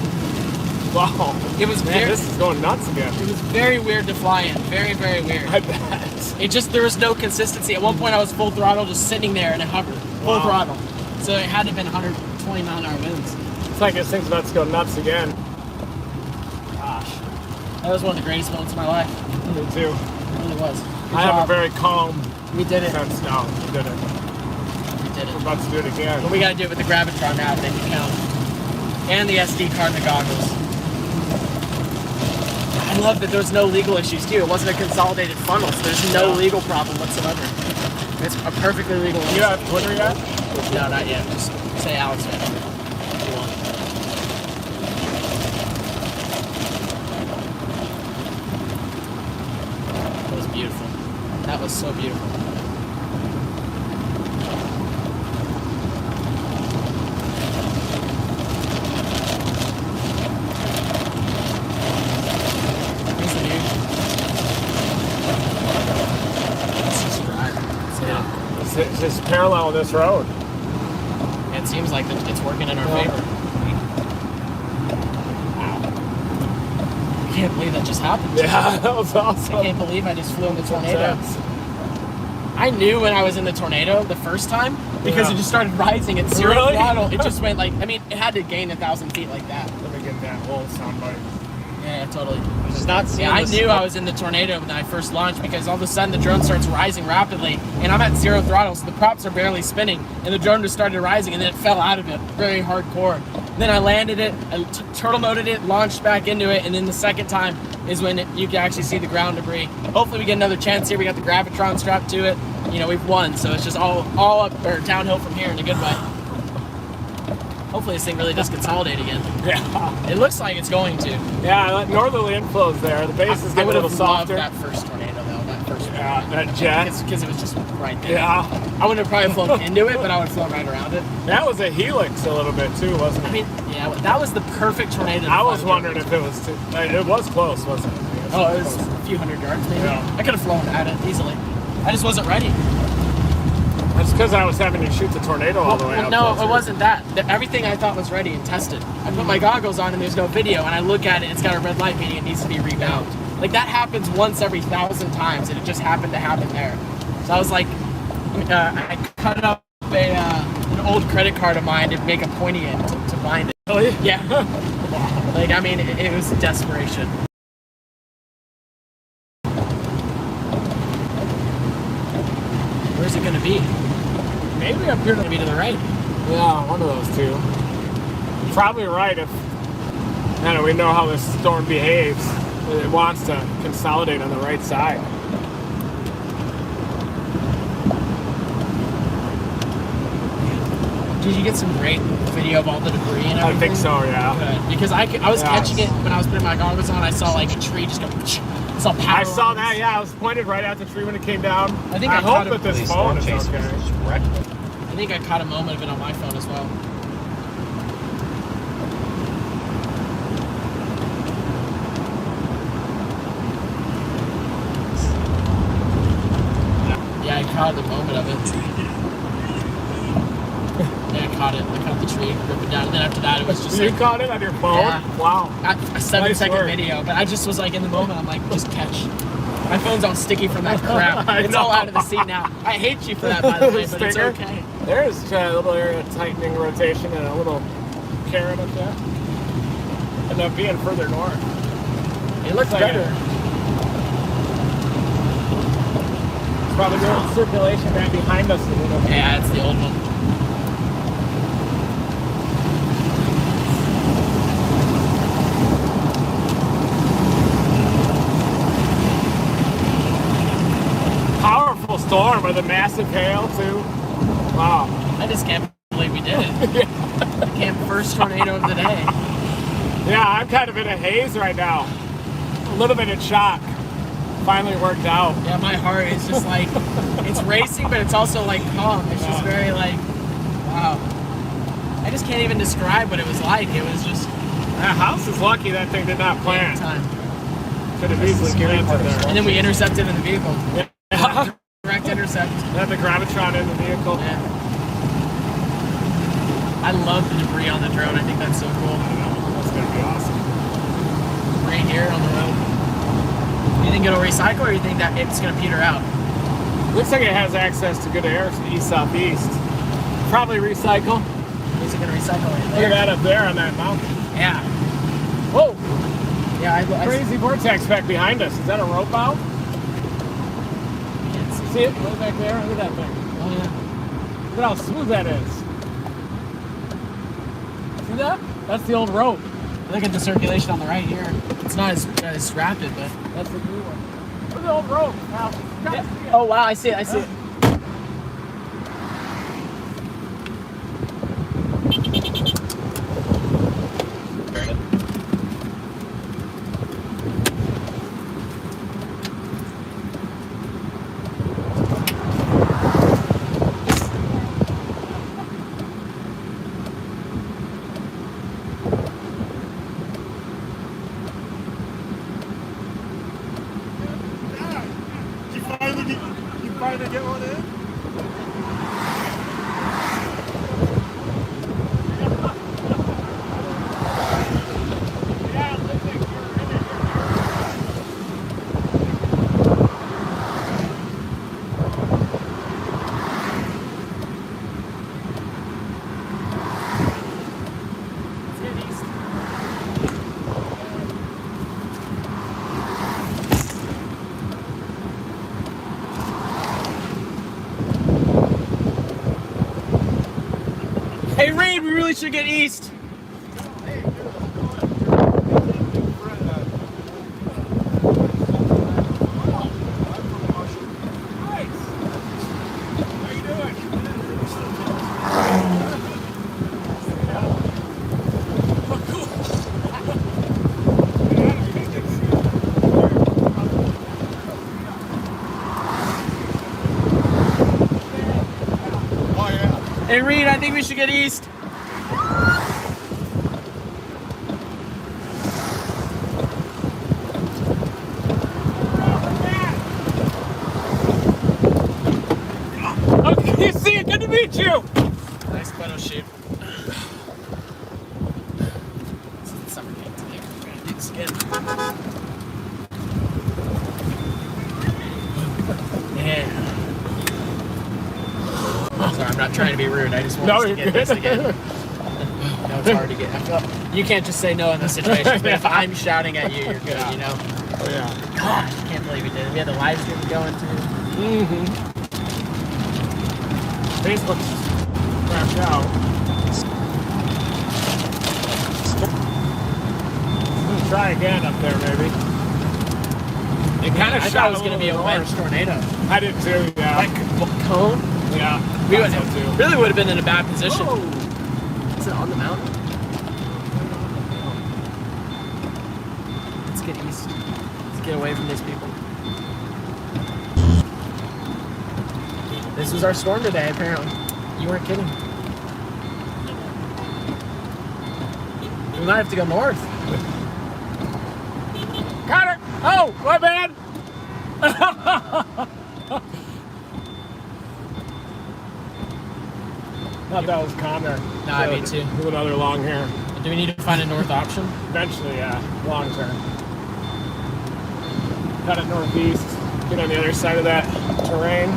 It was this is going nuts again. It was very weird to fly in. Very, very weird. I bet. There was no consistency. At one point I was full throttle just sitting there and it hovered. Full throttle. So it had to have been 120 mile an hour winds. It's like this thing's about to go nuts again. Gosh. That was one of the greatest moments of my life. Me too. It really was. I have a very calm We did it. sense now. We did it. We did it. We're about to do it again. But we got to do it with the Gravitron now to make it count. And the SD card and the goggles. I love that there's no legal issues too. It wasn't a consolidated funnel, so there's no legal problem whatsoever. It's a perfectly legal one. You have Twitter yet? No, not yet. Just say Alex if you want. That was beautiful. That was so beautiful. Here's the view. Let's just drive. It's just parallel this road. It seems like it's working in our favor. Wow. I can't believe that just happened. Yeah, that was awesome. I can't believe I just flew in the tornado. I knew when I was in the tornado the first time because it just started rising at zero throttle. It just went it had to gain 1,000 feet like that. Let me get that whole soundbite. Yeah, totally. Just not seeing I knew I was in the tornado when I first launched because all of a sudden the drone starts rising rapidly and I'm at zero throttle, so the props are barely spinning and the drone just started rising and then it fell out of it very hardcore. Then I landed it, I turtle moded it, launched back into it, and then the second time is when you can actually see the ground debris. Hopefully we get another chance here. We got the Gravitron strapped to it. We've won, so it's just all up or downhill from here in a good way. Hopefully this thing really does consolidate again. Yeah. It looks like it's going to. Yeah, that northerly inflow's there. The base is getting a little softer. That first tornado though, that jet. Because it was just right there. Yeah. I wouldn't have probably flown into it, but I would have flown right around it. That was a helix a little bit too, wasn't it? I mean, yeah, that was the perfect tornado. I was wondering if it was too. It was close, wasn't it? Oh, it was a few hundred yards maybe. Yeah. I could have flown at it easily. I just wasn't ready. That's because I was having to shoot the tornado all the way up. No, it wasn't that. Everything I thought was ready and tested. I put my goggles on and there's no video, and I look at it, it's got a red light meaning it needs to be rebound. Like that happens once every 1,000 times, and it just happened to happen there. So I was like, I cut up an old credit card of mine to make a pointy end to bind it. Really? Yeah. Like, I mean, it was desperation. Where's it gonna be? Maybe up here, gonna be to the right. Yeah, one of those two. Probably right if we know how this storm behaves. It wants to consolidate on the right side. Did you get some great video of all the debris and everything? I think so, yeah. Good. Because I was catching it when I was putting my goggles on. I saw like a tree just go. I saw power. I saw that, yeah. I was pointed right at the tree when it came down. I think I I hope caught that this phone is okay. I think I caught a moment of it on my phone as well. caught the moment of it. Yeah, I caught it. I caught the tree, rip it down, and then after that, it was just You like caught it on your phone? Yeah. Wow. a 7-second work. video. But I just was like in the moment. I'm like, just catch. My phone's all sticky from that crap. I It's all know. out of the seat now. I hate you for that, by the way, but it's Sticker. okay. There's a little area of tightening rotation and a little carrot up there. And then being further north. It looks Like better. It's probably doing circulation right behind us a little bit. Yeah, it's the old one. Powerful storm with a massive hail too. Wow. I just can't believe we did it. First tornado of the day. Yeah, I'm kind of in a haze right now. A little bit of shock. Finally worked out. Yeah, my heart is just like, it's racing, but it's also like calm. It's just very like, wow. I just can't even describe what it was like. It was just That house is lucky that thing did not plant. time. Could have easily planted there. And then we intercepted in the vehicle. Yeah. Direct intercept. Had the gravitron in the vehicle. Yeah. I love the debris on the drone. I think that's so cool. That's gonna be awesome. Right here on the road. You think it'll recycle, or you think that it's gonna peter out? Looks like it has access to good air east southeast. Probably recycle. Is it gonna recycle right Look there? at that up there on that mountain. Yeah. Whoa! Yeah, I Crazy vortex back behind us. Is that a rope out? can't see. See it way back there? Look at that thing. Oh yeah. Look at how smooth that is. See that? That's the old rope. Look at the circulation on the right here. It's not as rapid, but. That's the new one. Look at the old rope. Now, you gotta see it. Oh wow, I see it. I see it. You finally get one in? Hey Reed, we really should get east. Hey Reed, I think we should get east. Okay, you see it. Good to meet you. Nice photo shoot. It's summer game today. We're gonna do this again. Yeah. Sorry, I'm not trying to be rude. I just want us to get this again. No, it's hard to get. I feel, you can't just say no in this situation. But if I'm shouting at you, you're good, you know? Oh, yeah. God, I can't believe we did it. We had the live stream going too. Facebook's crashed out. I'm gonna try again up there, maybe. It kind of I shot thought it was going to be a little wedge north. tornado. I did too, yeah. Like cone? Yeah. We thought would, so too. really would have been in a bad position. Whoa. Is it on the mountain? Let's get east. Let's get away from these people. This was our storm today, apparently. You weren't kidding. We might have to go north. Got it! Oh, my bad! Thought that was calmer. Nah, me too. Do another long here. Do we need to find a north option? Eventually, yeah. Long term. Cut it northeast. Get on the other side of that terrain.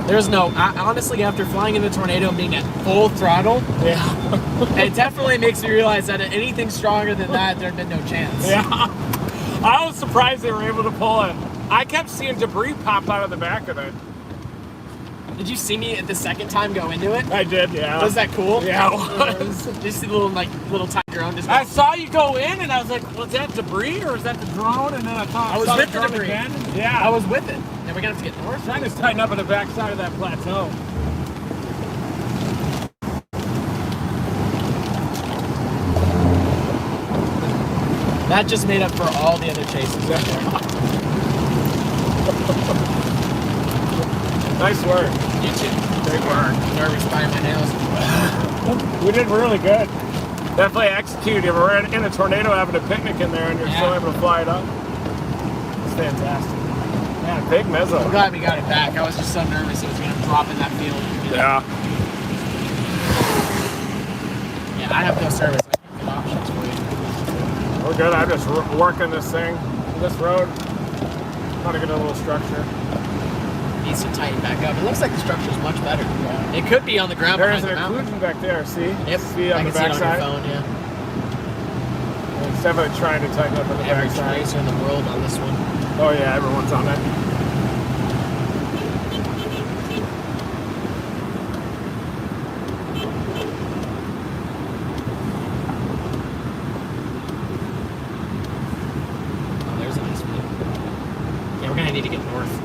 There's no, honestly, after flying in the tornado and being at full throttle, Yeah. it definitely makes me realize that anything stronger than that, there'd been no chance. Yeah. I was surprised they were able to pull it. I kept seeing debris pop out of the back of it. Did you see me the second time go into it? I did, yeah. Was that cool? Yeah, it was. Did you see the little tiny drone just I saw you go in, and I was like, was that debris or was that the drone? And then I thought I was saw with the drone debris. again. Yeah. I was with it. And we're gonna have to get north. Trying to tighten up at the back side of that plateau. That just made up for all the other chases right there. Nice work. You too. Great work. Nervous biting my nails. We did really good. Definitely executed. We're in a tornado having a picnic in there, and you're still able to fly it up. It's fantastic. Yeah, big I'm mezzo. glad we got it back. I was just so nervous it was gonna drop in that field. Yeah. Yeah, I have no service. I have good options for you. We're good. I'm just working this thing, this road. Trying to get a little structure. Needs to tighten back up. It looks like the structure's much better. Yeah. It could be on the ground There's behind an the mountain. occlusion back there. See? Yep. See on I the can see it on your backside. phone, yeah. It's definitely trying to tighten up on the Every backside. tracer in the world on this one. Oh yeah, everyone's on it. Oh, there's a nice view. Yeah, we're gonna need to get north.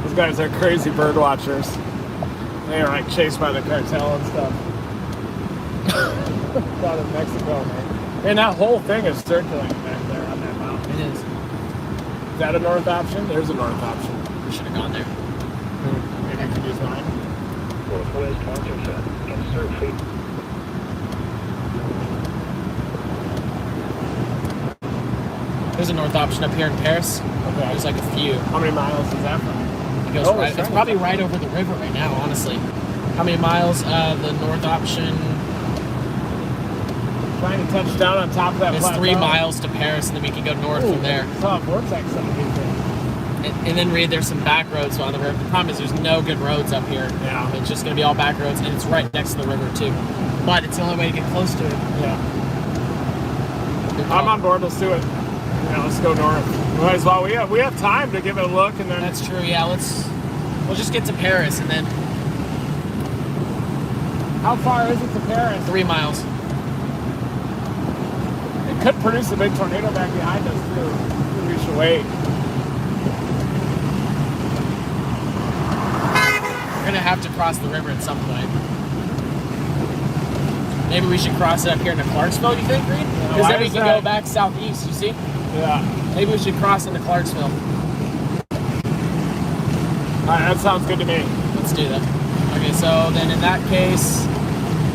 These guys are crazy bird watchers. They are like chased by the cartel and stuff. Out of Mexico, man. And that whole thing is circulating back there on that mountain. It is. Is that a north option? There's a north option. We should have gone there. Maybe I could use mine. Northwest launcher set. Insert feet. There's a north option up here in Paris. Okay. There's like a few. How many miles is that from? It goes right. It's probably right over the river right now, honestly. How many miles? The north option Trying to touch down on top of that is plateau. 3 miles to Paris, and then we can go north from there. It's all vortex on these And then read there's some back roads on the river. The problem is there's no good roads up here. Yeah. It's just going to be all back roads, and it's right next to the river too. But it's the only way to get close to it. Yeah. I'm on board. Let's do it. Yeah, let's go north. Might as well. We have time to give it a look, and then That's true. Yeah, we'll just get to Paris, and then how far is it to Paris? 3 miles. It could produce a big tornado back behind us too. We should wait. We're gonna have to cross the river at some point. Maybe we should cross it up here into Clarksville, you think, Reed? Because why then we is can that? go back southeast, you see? Yeah. Maybe we should cross into Clarksville. All right, that sounds good to me. Let's do that. Okay, so then in that case,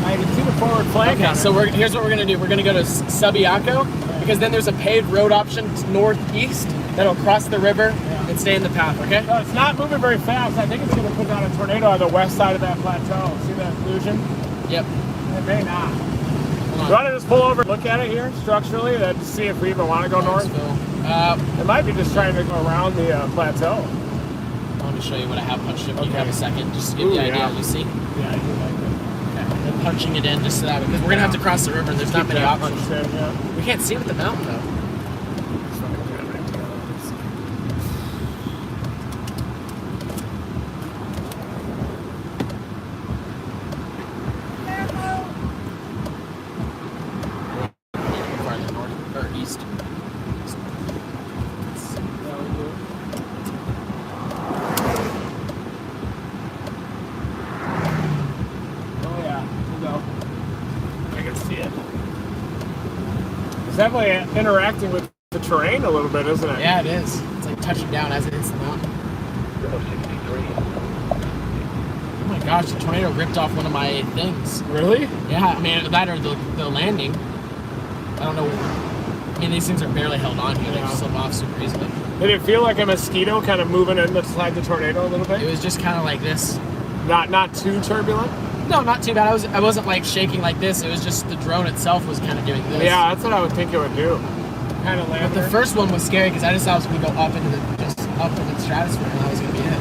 I can see the forward flank. okay, on so it. here's what we're gonna do. We're gonna go to Subiaco, because then there's a paved road option northeast that'll cross the river and stay in the path, okay? No, it's not moving very fast. I think it's going to put down a tornado on the west side of that plateau. See that occlusion? Yep. It may not. Hold You on. want to just pull over, look at it here structurally, then to see if we even want to go north? Clarksville. It might be just trying to go around the plateau. I want to show you what I have punched up. You Okay. have a second, just to give Ooh, you the idea. yeah. You see? Yeah, I do like it. Okay. I'm punching it in just so that because we're gonna have to cross the river. And there's not many That options. punched in, yeah. We can't see with the mountain though. Farther north or east. Oh yeah, you go. I can see it. It's definitely interacting with the terrain a little bit, isn't it? Yeah, it is. It's like touching down as it hits the mountain. 63. Oh my gosh, the tornado ripped off one of my things. Really? Yeah, I mean, that or the landing. I don't know. I mean, these things are barely held on here. They just slip off super easily. Did it feel like a mosquito kind of moving inside the tornado a little bit? It was just kind of like this. Not too turbulent? No, not too bad. I wasn't like shaking like this. It was just the drone itself was kind of doing this. Yeah, that's what I would think it would do. Kind of land. But the first one was scary because I just thought it was going to go up into the stratosphere, and that was going to be it.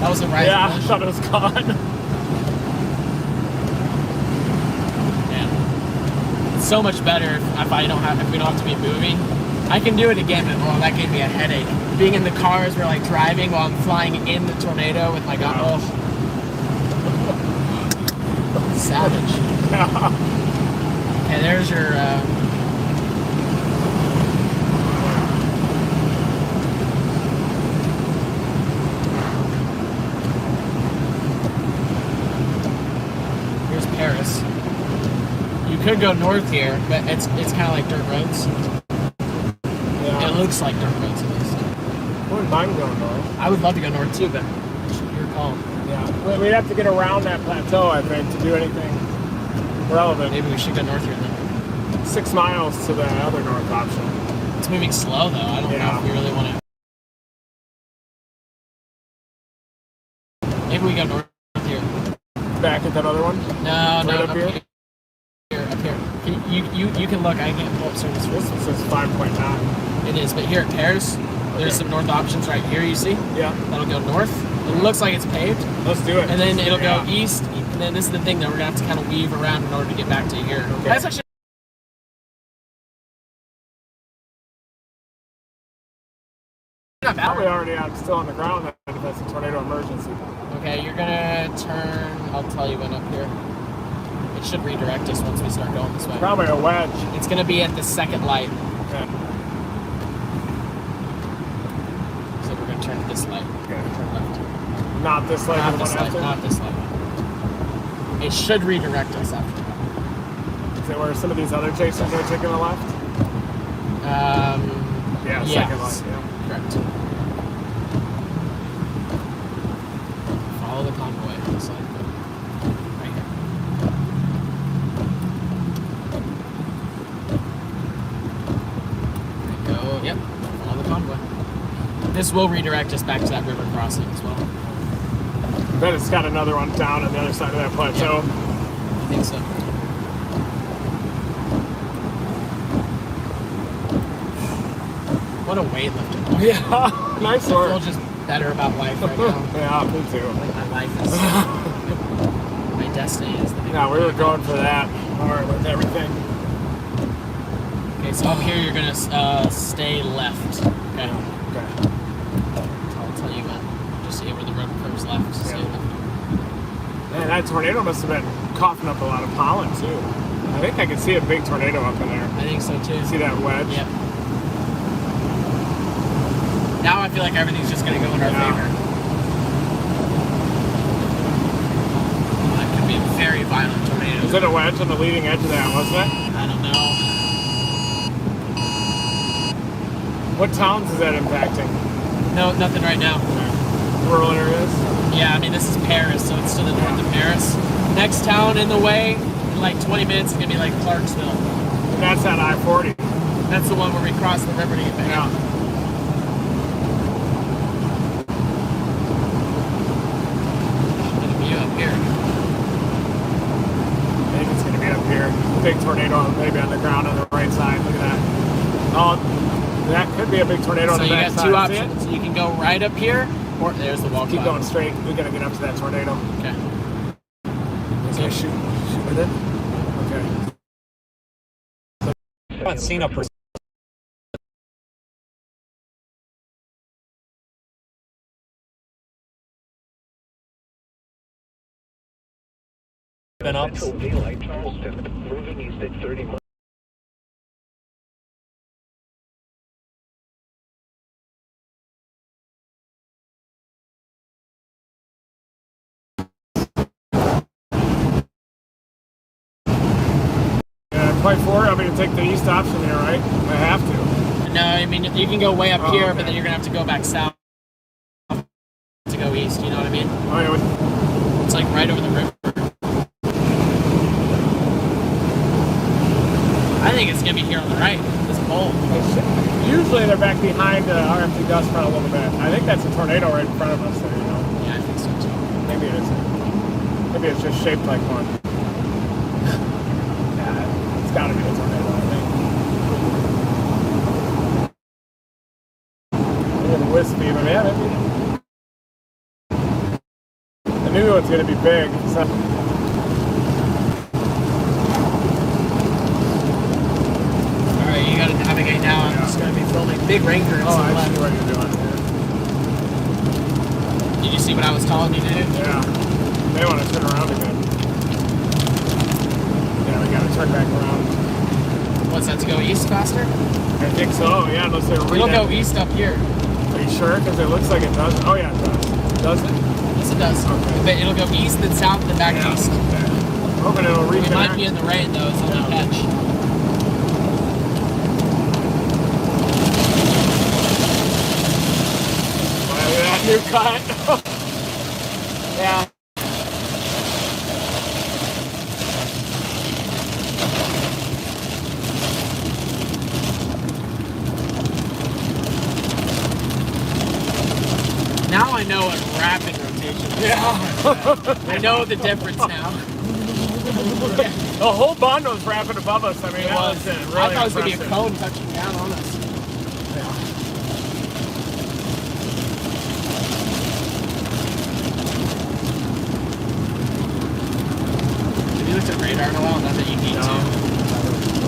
That was the rising. Yeah, I motion. thought it was gone. Yeah. It's so much better if we don't have to be moving. I can do it again, but that gave me a headache. Being in the cars, we're like driving while I'm flying in the tornado with my gun. Savage. Okay, there's your. Here's Paris. You could go north here, but it's kind of like dirt roads. Yeah. It looks like dirt roads at least. I wouldn't mind going north. I would love to go north too, but your call. Yeah. We'd have to get around that plateau, I think, to do anything relevant. Maybe we should go north here then. 6 miles to the other north option. It's moving slow though. I don't know if we really want to. Maybe we go north here. Back at that other one? No, Right up here? Up here. You can look. I can't pull up service. This one says 5.9. It is, but here at Paris, there's some north options right here. You see? Yeah. That'll go north. It looks like it's paved, Let's do it. and then it'll go east. And then this is the thing that we're gonna have to kind of weave around in order to get back to here. Okay. That's actually. Not bad. Probably already still on the ground then if that's a tornado emergency. Okay, you're gonna turn. I'll tell you when up here. It should redirect us once we start going this way. Probably a wedge. It's gonna be at the second light. Okay. So we're gonna turn to this light. Okay. Turn left. Not this light. Not the this one light. after? Not this light. It should redirect us after that. Is it where some of these other chasers are taking a left? Yeah, yes. second light. Yeah. Correct. Follow the convoy. This light. Right here. There we go. Yep. Follow the convoy. This will redirect us back to that river crossing as well. I bet it's got another one down on the other side of that plateau. I think so. What a weightlifter. Yeah, nice I feel work. just better about life right now. Yeah, me too. Like my life is my destiny is the thing. Yeah, we were going for that hard with everything. Okay, so up here you're gonna stay left. Okay. Okay. I'll tell you when. Just see where the road curves left. So stay left. Man, that tornado must have been coughing up a lot of pollen too. I think I can see a big tornado up in there. I think so too. See that wedge? Yep. Now I feel like everything's just gonna go in our favor. That could be a very violent tornado. Was it a wedge on the leading edge of that, wasn't it? I don't know. What towns is that impacting? No, nothing right now. Rural areas? Yeah, I mean, this is Paris, so it's to the north of Paris. Next town in the way, in like 20 minutes, is going to be like Clarksville. And that's at I-40. That's the one where we cross the river to get back. Yeah. Get a view up here. I think it's going to be up here. Big tornado maybe on the ground on the right side. Look at that. Oh, that could be a big tornado on So the you back got side. two See it? options. You can go right up here, or there's the wall Keep cloud. going straight. We got to get up to that tornado. Okay. Okay, shoot with it. Okay. I haven't seen a spin-ups. Central daylight, Charleston, moving east at 30 miles. Quite forward. I'm going to take the east option here, right? I have to. No, I mean, you can go way up here, okay. but then you're going to have to go back south to go east, you know what I mean? Oh, yeah, It's like right over the river. I think it's going to be here on the right, this pole. usually they're back back behind our empty dust front a little bit. I think that's a tornado right in front of us there, you know. Yeah, I think so too. Maybe it isn't. Maybe it's just shaped like one. Yeah, it's gotta be a tornado, I think. A little wispy, but yeah, maybe. The new one's gonna be big. So. Alright, you gotta navigate now. I'm just gonna be filming big rain currents. Oh, I see what you're doing here. Did you see what I was telling you to do? Yeah. They want to turn around again. Yeah, we gotta turn back around. What's that, to go east faster? I think so, yeah, unless they're It'll go east up here. Are you sure? Because it looks like it does. Oh, yeah, it does. Does it? Yes, it does. Okay. But it'll go east, then south, then back east. Okay. Hoping it'll We reconnect. might be in the rain though, it's only catch. Wow, that new cut. Yeah. Now I know what rapid rotation is. Yeah. I know the difference now. The whole bund was wrapping above us. I mean, It that was. was really I thought it was going to be a impressive. cone touching down on us. Have you looked at radar in a while? Not that you need to.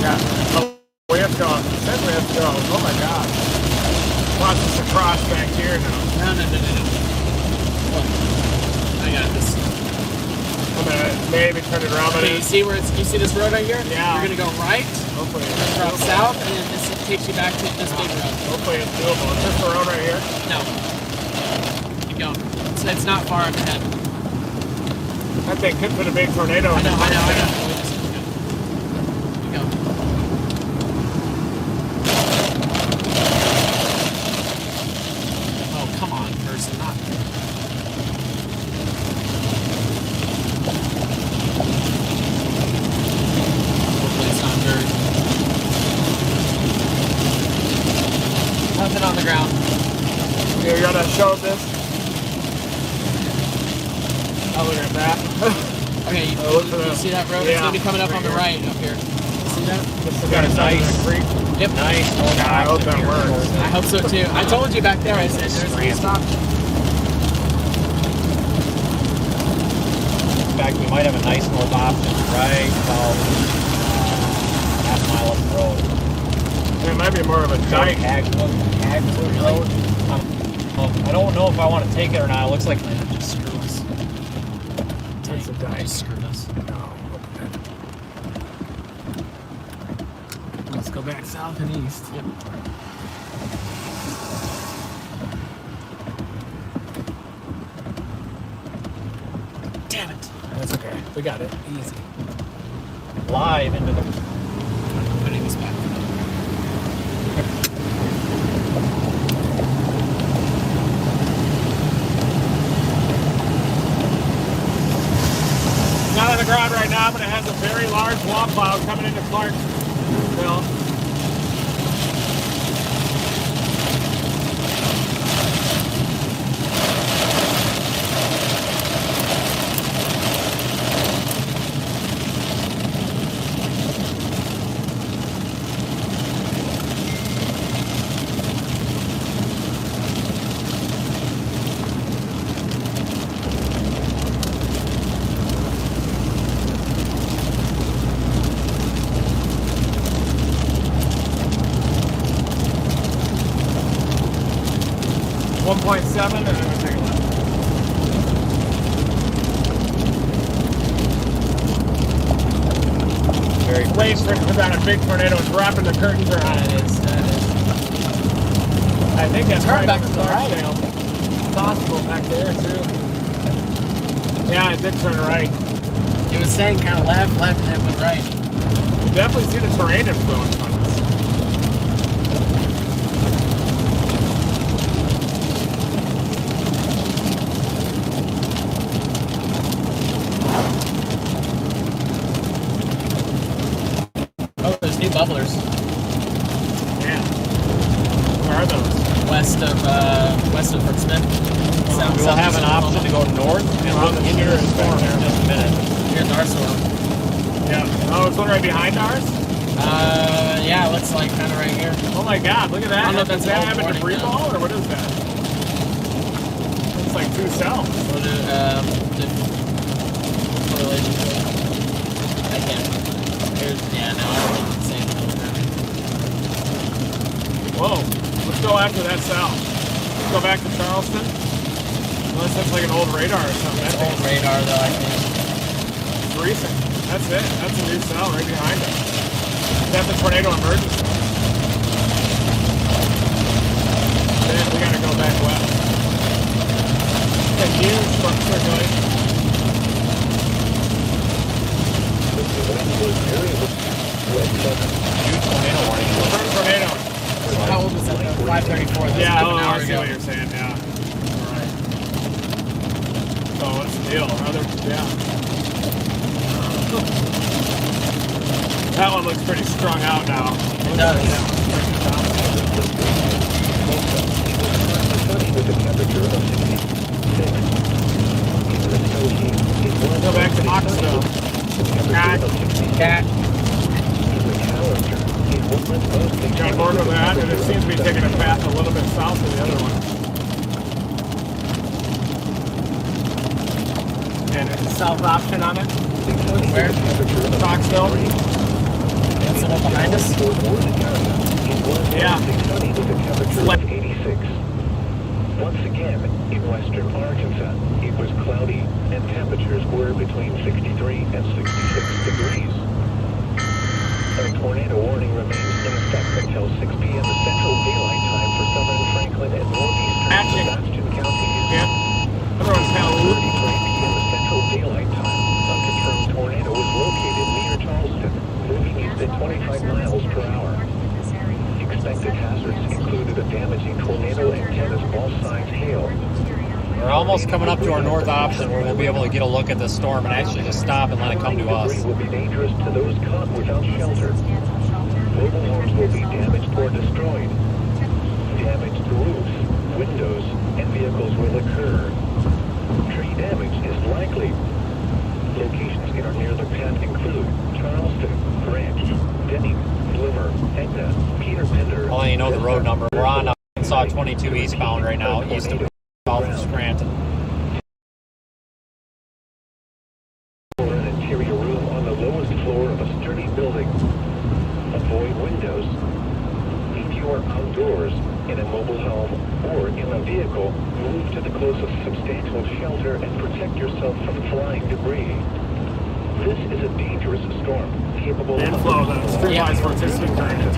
Yeah. Oh, we have to go. Then we have to go. Oh my God. Watch us across back here now. No. Look, I got this. I'm gonna maybe turn it around. Okay, you see where it's? You see this road right here? Yeah. You're gonna go right, Hopefully it's drop doable. south, and then this takes you back to this big road. Hopefully it's doable. Is this the road right here? No. Keep going. It's not far up ahead. That thing could put a big tornado I in know. it. Wait a second. Keep going. Oh, come on, person. Not. Hopefully it's not dirt. Nothing on the ground. You gotta show this. Oh, look at that. Okay, you, look for you that. see that road? It's Yeah, gonna be coming up right on the here. right up here. See that? This is got a nice- creek. Yep. Nice. God, I hope that works. I hope so too. I told you back there. I said there's a stop. In fact, we might have a nice north option right about half a mile up the road. It might be more of a dike. Hagwood Road. I don't know if I want to take it or not. It looks like Just screw us. It's a dike. Just screwed us. No. Let's go back south and east. Yep. Damn it. That's okay. We got it. Easy. live into the. I'm putting this back. Not on the ground right now, but it has a very large wall cloud coming into Clarksville. .7 and then we'll take a left. Very Wait for it to come out a big tornado. It's wrapping the curtains around it. I think that's Turn right back on to the right. Clarksdale. Possible back there too. Yeah, it did turn right. It was saying kind of left, and then went right. You definitely see the terrain influence on this. Two bubblers Yeah. Where are those? west of Fort Smith. We'll have an option to go north and look into the storm in just a minute. Here's our storm. Yeah. Oh, it's one right behind ours? Yeah, it looks like kind of right here. Oh my god, look at that. I don't know if that's Does that all have a warning, debris though. ball or what is that? It's like two cells. What the correlation to it? I can't. Here's, yeah, no, I don't think it's the same. Whoa. Let's go after that cell. Let's go back to Charleston. Unless that's like an old radar or something. It's That old thing's radar, though, I think. recent. That's it. That's a new cell right behind us. That's the tornado emergency. Then we gotta go back west. A huge front circulation. Huge tornado warning. First tornado. How old is that, though? 534. That's Yeah, an oh, hour I see ago. what you're saying, yeah. So what's the deal? Yeah. That one looks pretty strung out now. It does. With a temperature of 66. Go back to Knoxville. Cat. Got on board with that, and it seems to be taking a path a little bit south of the other one. And it's a south option on it. Where? Knoxville. That's the one behind us? Yeah. Temperature of 86. Once again, in western Arkansas, it was cloudy and temperatures were between 63 and 66 degrees. A tornado warning remains in effect until 6 p.m. Central Daylight Time for southern Franklin and northeastern Hatching. Sebastian counties. Yeah. Everyone's kind of 33 p.m. Central Daylight Time. A confirmed tornado was located near Charleston, moving east at 25 miles per hour. Expected hazards included a damaging tornado and tennis ball size hail. We're almost coming up to our north option where we'll be able to get a look at the storm and actually just stop and let it come to us. Debris will be dangerous to those caught without shelter. Mobile homes will be damaged or destroyed. Damage to roofs, windows, and vehicles will occur. Tree damage is likely. Locations in or near the path include Charleston, Grant, Denny, Bloomer, Edna, Peter Pender. I'll let you know the road number. We're on Arkansas 22 eastbound right now, east of south of Scranton. Or an interior room on the lowest floor of a sturdy building. Avoid windows. If you are outdoors, in a mobile home, or in a vehicle, move to the closest substantial shelter and protect yourself from flying debris. This is a dangerous storm, capable The inflow of the streetlights rotisserie current.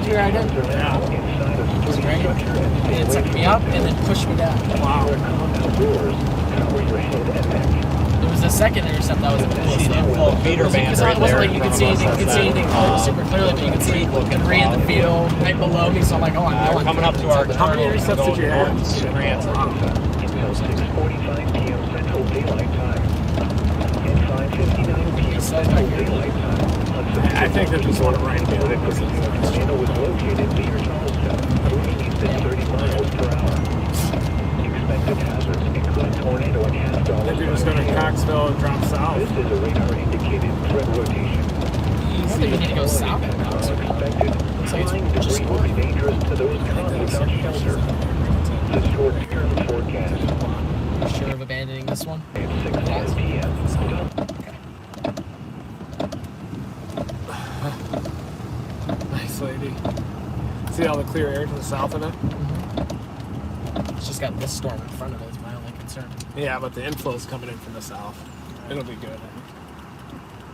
Here I did. Yeah. Inside a sturdy structure and stay It took away me up and then pushed me down. Wow. outdoors. Cover your head and neck. There was a second intercept that was the coolest See the though. inflow feeder bands right It wasn't there. like you could see anything. You could see anything super clearly, but you could see debris in the field right below me. So I'm like, oh, I'm We're going. coming up to our How many intercepts did you have? Scranton. Until 6:45 p.m. Central Daylight Time. And 5:59 p.m. Central Daylight Time. I think they're just one right here. The tornado was located near Charleston, moving east at 30 miles per hour. Expected hazards include tornado and half I dollar. think you're just going to Coxville and drop south. This is a radar-indicated threat rotation. I think we need to go south at now. Expected So it's flying just debris will be dangerous to those caught without shelter. The short-term forecast Sure of abandoning this one. at 6:10 p.m. Nice lady. See all the clear air to the south of it? It's just got this storm in front of it is my only concern. Yeah, but the inflow's coming in from the south. It'll be good.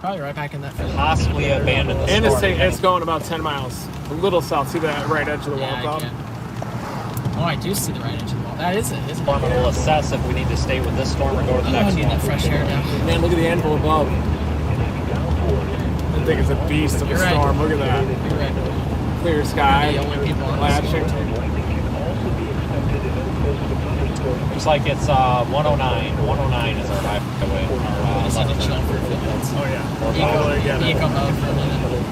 Probably right back in that field. Possibly abandon the And storm. it's going about 10 miles. A little south. See that right edge of the wall Yeah, I cloud? can. Oh, I do see the right edge of the wall. That is it, isn't Storm, and it? we'll assess if we need to stay with this storm or go to the Oh, I next need that one. fresh air now. Man, look at the anvil above. That thing is a beast of a You're right. storm. Look at that. You're right. Clear sky. The only people on Flashing. this. Lightning can also be expected in close to thunderstorms. Looks like it's 109. 109 is our highway. I just need to chill for a few minutes. Oh, yeah. Eco Totally get it. mode for a minute.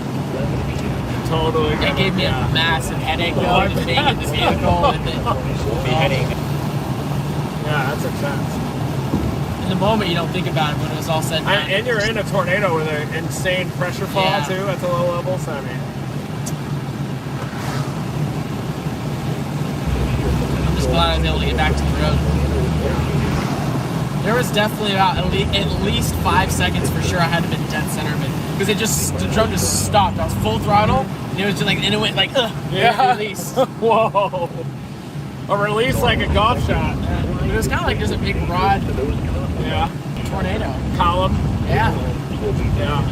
totally. It gave me a massive headache though, I just being bet. in the vehicle and then Beheading. Yeah, that's intense. in the moment you don't think about it when it was all said and done. And you're in a tornado with an insane pressure fall Yeah. too at the low levels. I mean, I'm just glad I was able to get back to the road. There was definitely about at least 5 seconds for sure I had to been dead center of it because the drone just stopped. I was full throttle and it was just like and it went like yeah. release. Whoa. A release like a golf shot. But it was kind of like there's a big broad Yeah. tornado. Column. Yeah. Yeah.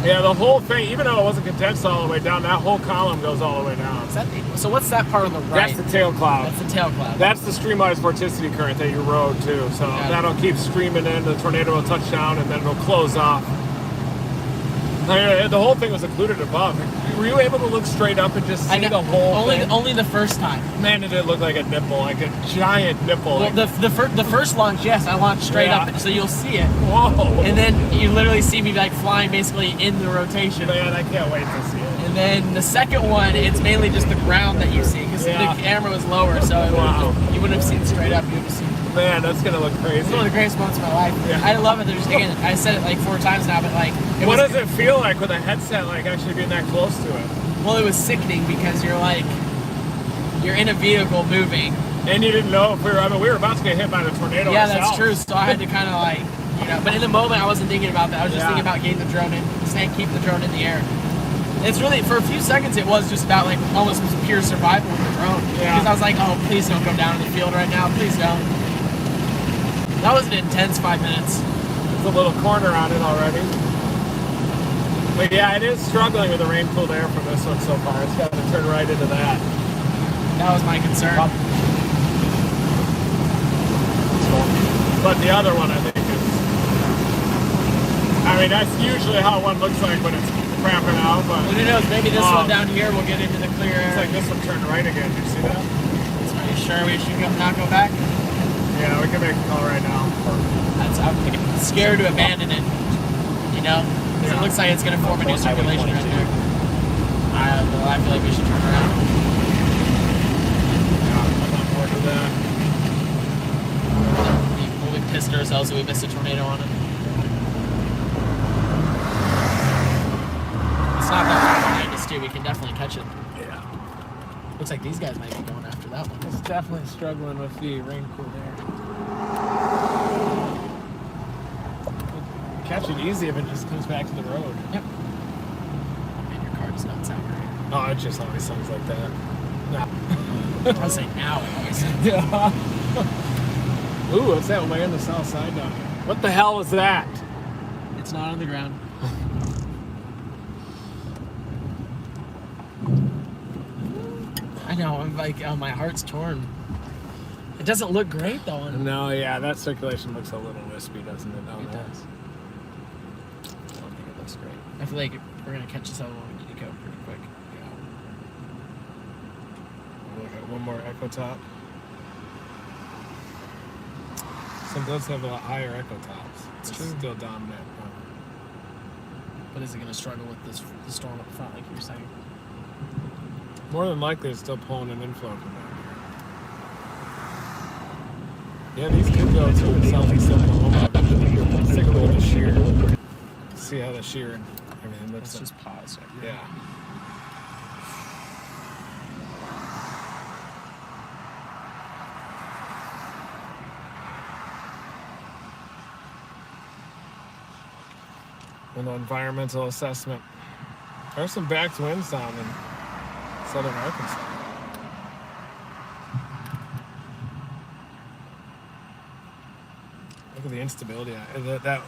Yeah, the whole thing, even though it wasn't condensed all the way down, that whole column goes all the way down. Is that so what's that part on the right? That's the tail cloud. That's the tail cloud. That's the streamlined vorticity current that you rode too. So Yeah. that'll keep streaming in, the tornado will touch down, and then it'll close off. The whole thing was occluded above. Were you able to look straight up and just see the whole thing? Only the first time. Man, did it look like a nipple, like a giant nipple. Well, Like, the first launch, yes, I launched straight Yeah. up, so you'll see it. whoa. And then you literally see me like flying basically in the rotation. Man, I can't wait to see it. And then the second one, it's mainly just the ground that you see because Yeah. the camera was lower, so it Wow. you wouldn't have seen straight up. You would have seen. Man, that's gonna look It's crazy. one of the greatest moments of my life. Yeah. I love it. There's again, I said it like 4 times now, but like What does it feel like with a headset, like actually being that close to it? Well, it was sickening because you're in a vehicle moving. And you didn't know if we were about to get hit by the tornado. Yeah, ourselves. that's true. So I had to kind of but in the moment I wasn't thinking about that. I was just Yeah. thinking about getting the drone in, staying, keep the drone in the air. It's really, for a few seconds, it was just about like almost pure survival with the drone. Yeah. Because I was like, oh, please don't go down in the field right now. Please don't. That was an intense 5 minutes. There's a little corner on it already. But yeah, it is struggling with the rain-cooled air from this one so far. It's got to turn right into that. That was my concern. But the other one, I think, is... I mean, that's usually how one looks like when it's crapping out, but... But who knows, maybe this one down here will get into the clear air. It's like this one turned right again. Did you see that? Are you sure we should not go back? Yeah, we can make a call right now. I'm scared to abandon it. You know? 'Cause it looks like it's going to form a new circulation right there. I feel like we should turn around. Yeah, I'm on board with that. We'll be pissed at ourselves if we missed a tornado on it. It's not that far behind us, too. We can definitely catch it. Yeah. Looks like these guys might be going after that one. It's definitely struggling with the rain-cooled air. Catch it easy if it just comes back to the road. Yep. Man, your car does not sound great. Oh, it just always sounds like that. Nah. I was saying now. Yeah. Ooh, what's that way on the south side down here? What the hell is that? It's not on the ground. I know. I'm like, oh, my heart's torn. It doesn't look great though. No, yeah, that circulation looks a little wispy, doesn't it? Down It there? does. I don't think it looks great. I feel like if we're gonna catch this other one, we need to go pretty quick. Look at one more echo top. Some does have a lot higher echo tops. It's It's true. still dominant. But is it gonna struggle with the storm up front, like you were saying? More than likely, it's still pulling an inflow from down here. Yeah, these could go to southeast Oklahoma. Let's take a look at the shear. See how the shear and everything looks. Let's just pause right here. Yeah. An environmental assessment. There's some backed winds down in southern Arkansas. Look at the instability.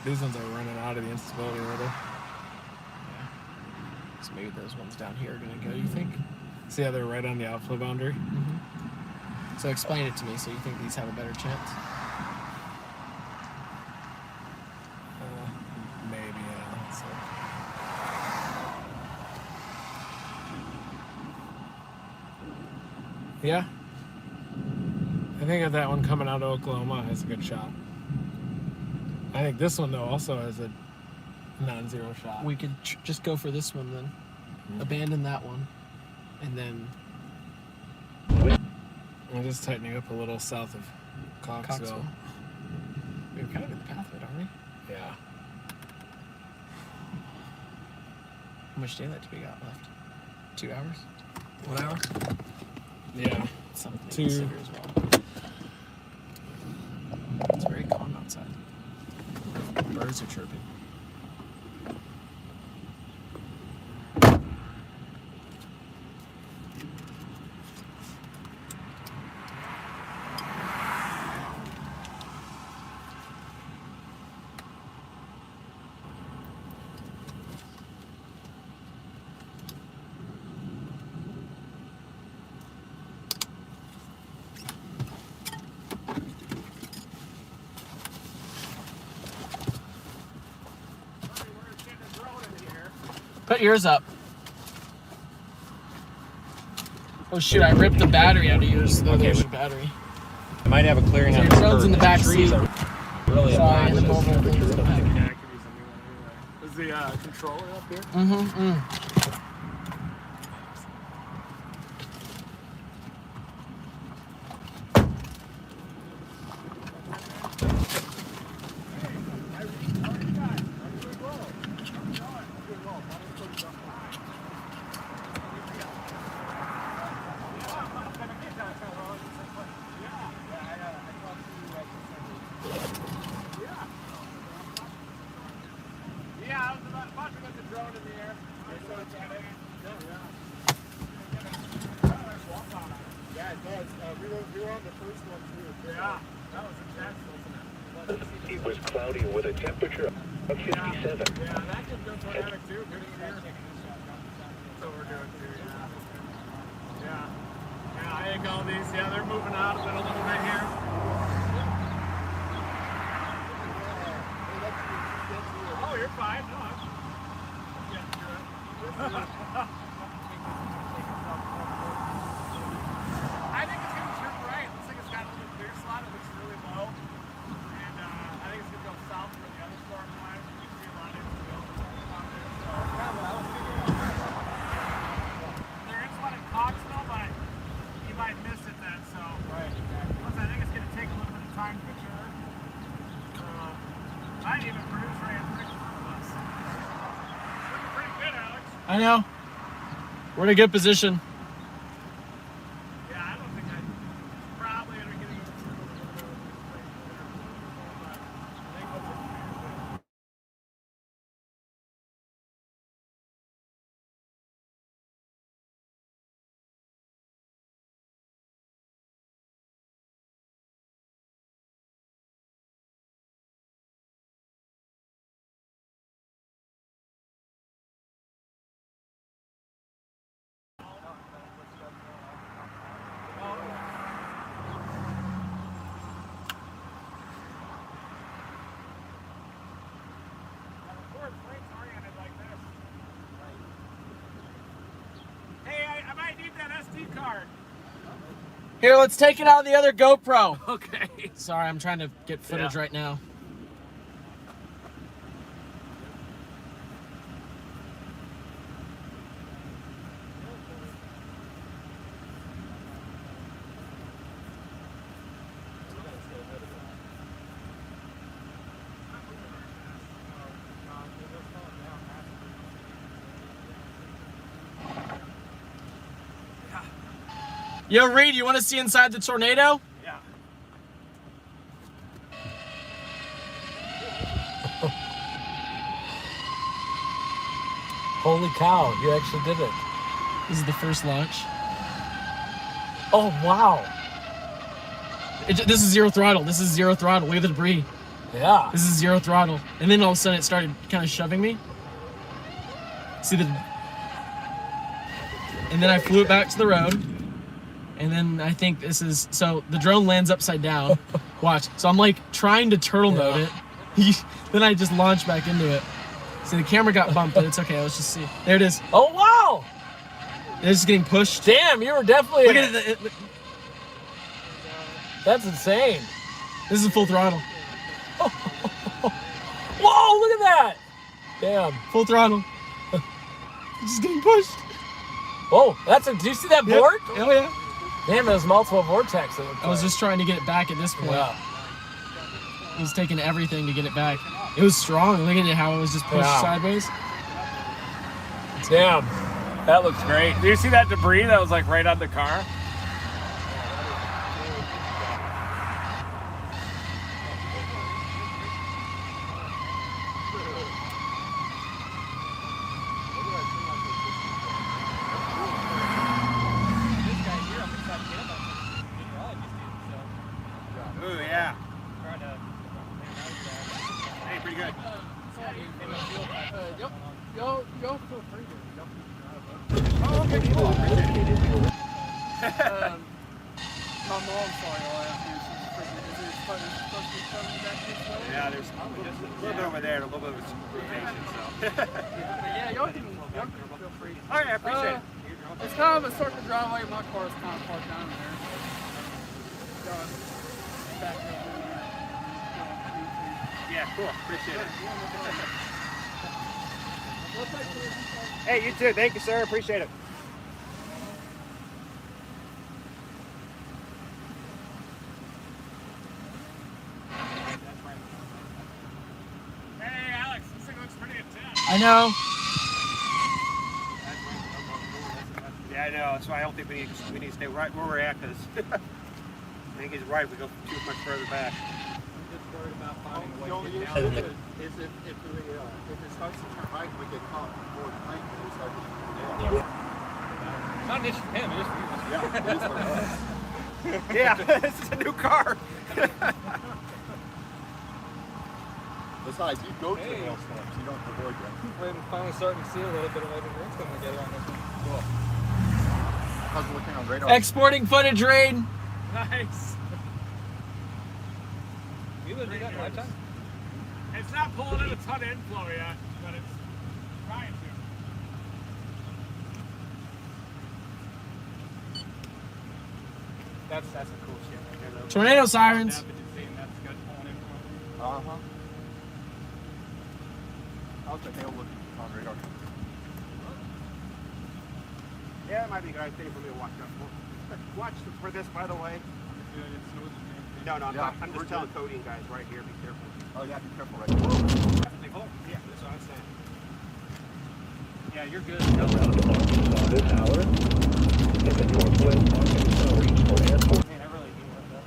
These ones are running out of the instability already. Yeah. So maybe those ones down here are gonna go. You think? See how they're right on the outflow boundary? So explain it to me. So you think these have a better chance? Maybe, yeah. So. Yeah. I think that one coming out of Oklahoma has a good shot. I think this one, though, also has a non-zero shot. We could just go for this one then. abandon that one, and then We're just tightening up a little south of Coxville. We're kind of in the path of it, aren't we? Yeah. How much daylight do we got left? 2 hours? 1 hour? Yeah. Something to 2. consider as well. It's very calm outside. Birds are chirping. Put yours up. Oh shoot, I ripped the battery out of yours. No, there's your battery. I might have a clearing on Your drone's in the back seat. Really Sorry, and the obnoxious. mobile thing's in the back. Yeah, I could use a new one anyway. Is the controller up here? Mm-hmm. Yeah, I was about to get the drone in the air. Yeah, it does. We were on the first one too. Yeah, that was intense, wasn't it? It was cloudy with a temperature of 57. Yeah, that could go tornadic too. Good to hear. That's what we're doing too, yeah. Yeah. Yeah, I think all these, yeah, they're moving out of it a little bit here. Oh, you're fine. No, I'm getting through it. I think it's going to turn right. It looks like it's got a little clear slot. It looks really low. And I think it's going to go south where the other storm lies. You can see a lot of it still out there. So, there is one in Coxville, but you might miss it then. So, plus I think it's going to take a little bit of time to mature. Might even produce right in front of us. Looking pretty good, Alex. I know. We're in a good position. Yeah, I don't think I probably end up getting a little bit of but I think that's it. Hey, I might need that SD card. Here, let's take it out of the other GoPro. Okay. Sorry, I'm trying to get footage right now. Yo, Reed, you want to see inside the tornado? Yeah. Holy cow, you actually did it. This is the first launch. Oh, wow. This is zero throttle. This is zero throttle. Look at the debris. Yeah. This is zero throttle. And then all of a sudden it started kind of shoving me. See the... And then I flew it back to the road. And then I think this is... So the drone lands upside down. Watch. So I'm like trying to turtle mode it. Then I just launched back into it. So the camera got bumped, but it's okay. Let's just see. There it is. Oh, wow. It's just getting pushed. Damn, you were definitely... Look at it. That's insane. This is full throttle. Whoa, look at that. Damn. Full throttle. Just getting pushed. Whoa, did you see that board? Oh, yeah. Damn, there's multiple vortexes. I was just trying to get it back at this point. Yeah. It was taking everything to get it back. It was strong. Look at it, how it was just pushed sideways. Damn, that looks great. Do you see that debris that was like right on the car? Ooh, yeah. Hey, pretty good. Yo, feel free to. Oh, okay, cool. My mom's sorry, all I have to do is freaking. Is it supposed to be coming back this way? Yeah, there's a little bit over there and a little bit of a rotation, so. Yeah, y'all can feel free. All right, I appreciate it. It's kind of a circle driveway. My car is kind of parked down there. Back up. Yeah, cool. Appreciate it. Hey, you too. Thank you, sir. Appreciate it. Hey, Alex, this thing looks pretty intense. I know. Yeah, I know. That's why I don't think we need to stay right where we're at, because I think he's right. We go too much further back. The only issue is if it starts to turn right, we get caught more length and we start to It's not an issue for him, it is for you. yeah, it is for us. Yeah, this is a new car. Besides, you go to the hailstorms, you don't avoid them. We're finally starting to see a little bit of everything coming together on this one. Cool. How's it looking on radar? Exporting footage, Raid. Nice. You would do that in a lifetime? It's not pulling in a ton of inflow yet, but it's trying to. That's a cool shit right there, though. Tornado sirens. That's good pulling inflow. Uh-huh. How's the hail looking on radar? Yeah, it might be a good thing for me to watch out for. Watch for this, by the way. No, I'm just telling Cody and guys right here, be careful. Oh yeah, be careful right there. Yeah, that's what I'm saying. Yeah, you're good. Around on this hour, in the northwest Arkansas Regional Airport. Man, I really do love that.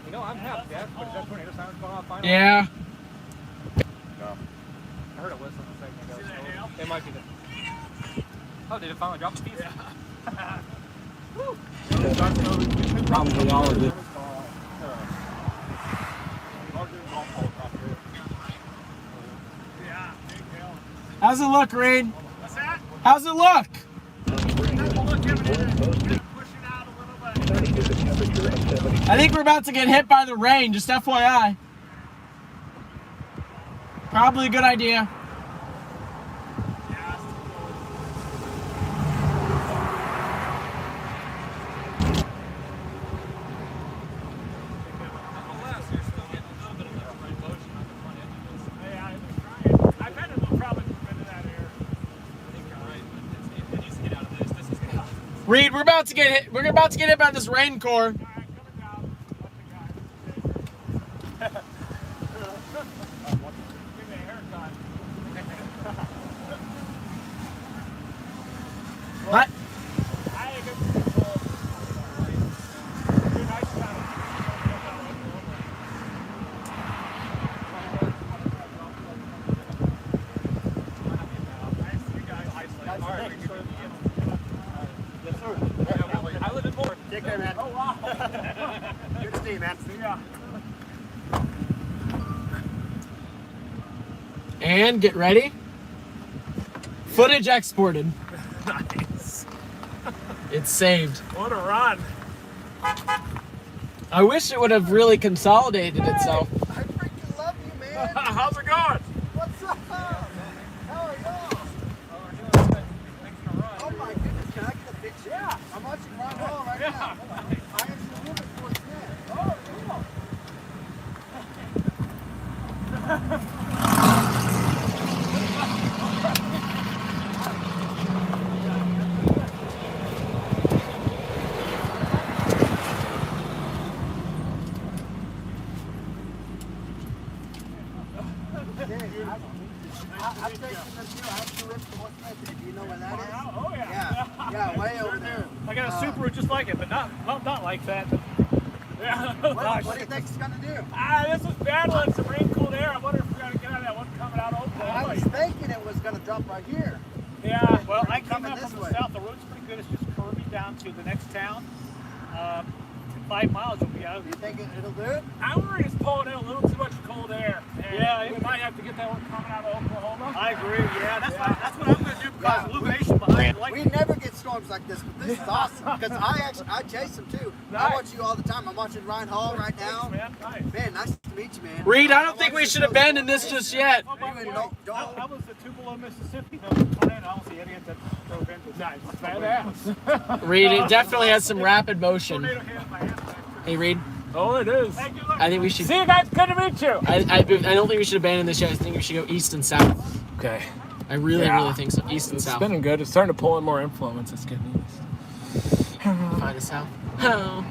You know, I'm half deaf, but is that tornado sirens going off finally? Yeah. No. I heard a whistle a second ago. See that hail? It might be the... Oh, did it finally drop the piece? Yeah. Probably all of it. Yeah, big hill. How's it look, Raid? What's that? How's it look? I think we're about to get hit by the rain, just FYI. Probably a good idea. Reed, we're about to get hit. We're about to get hit by this rain core. What? I live in Fort. Take care, man. Oh, wow. Good to see you, man. See ya. And get ready. Footage exported. Nice. It's saved. What a run. I wish it would have really consolidated itself. I freaking love you, man. How's it going? What's up? How are y'all? Oh my goodness, can I get a picture? Yeah. I'm watching Ron Hall right now. I actually live at Fort Smith. Oh, cool. I'm taking the deal. I have 2 rips to West Memphis. Do you know where that is? Oh, yeah. Yeah, way over there. I got a Subaru just like it, but not like that. Yeah. What do you think it's going to do? This is battling some rain cooled air. I wonder if we're going to get out of that one coming out of Oklahoma. I was thinking it was going to dump right here. Yeah, well, I came Coming up this from way. the south. The road's pretty good. It's just curvy down to the next town. In 5 miles, we'll be out of Do here. you think it'll do it? I'm worried it's pulling in a little too much cold air. And we might have to get that one coming out of Oklahoma. I agree. Yeah, that's what I'm going to do because of illumination behind it. Like, We never get storms like this, but this is awesome because I chase them too. I Nice. watch you all the time. I'm watching Ryan Hall right now. Man, nice. Man, nice to meet you, man. Reed, I don't think we should abandon this just yet. I was the Tupelo, Mississippi. I don't see any of that drove into. Nice. Badass. Reed, it definitely has some rapid motion. Tornado hit my hand back there. Hey, Reed, Oh, it is. I think we should. See you guys. Good to meet you. I don't think we should abandon this yet. I think we should go east and south. Okay. I really think so. East and It's south. spinning good. It's starting to pull in more influence. It's good news. Find us south. Hello.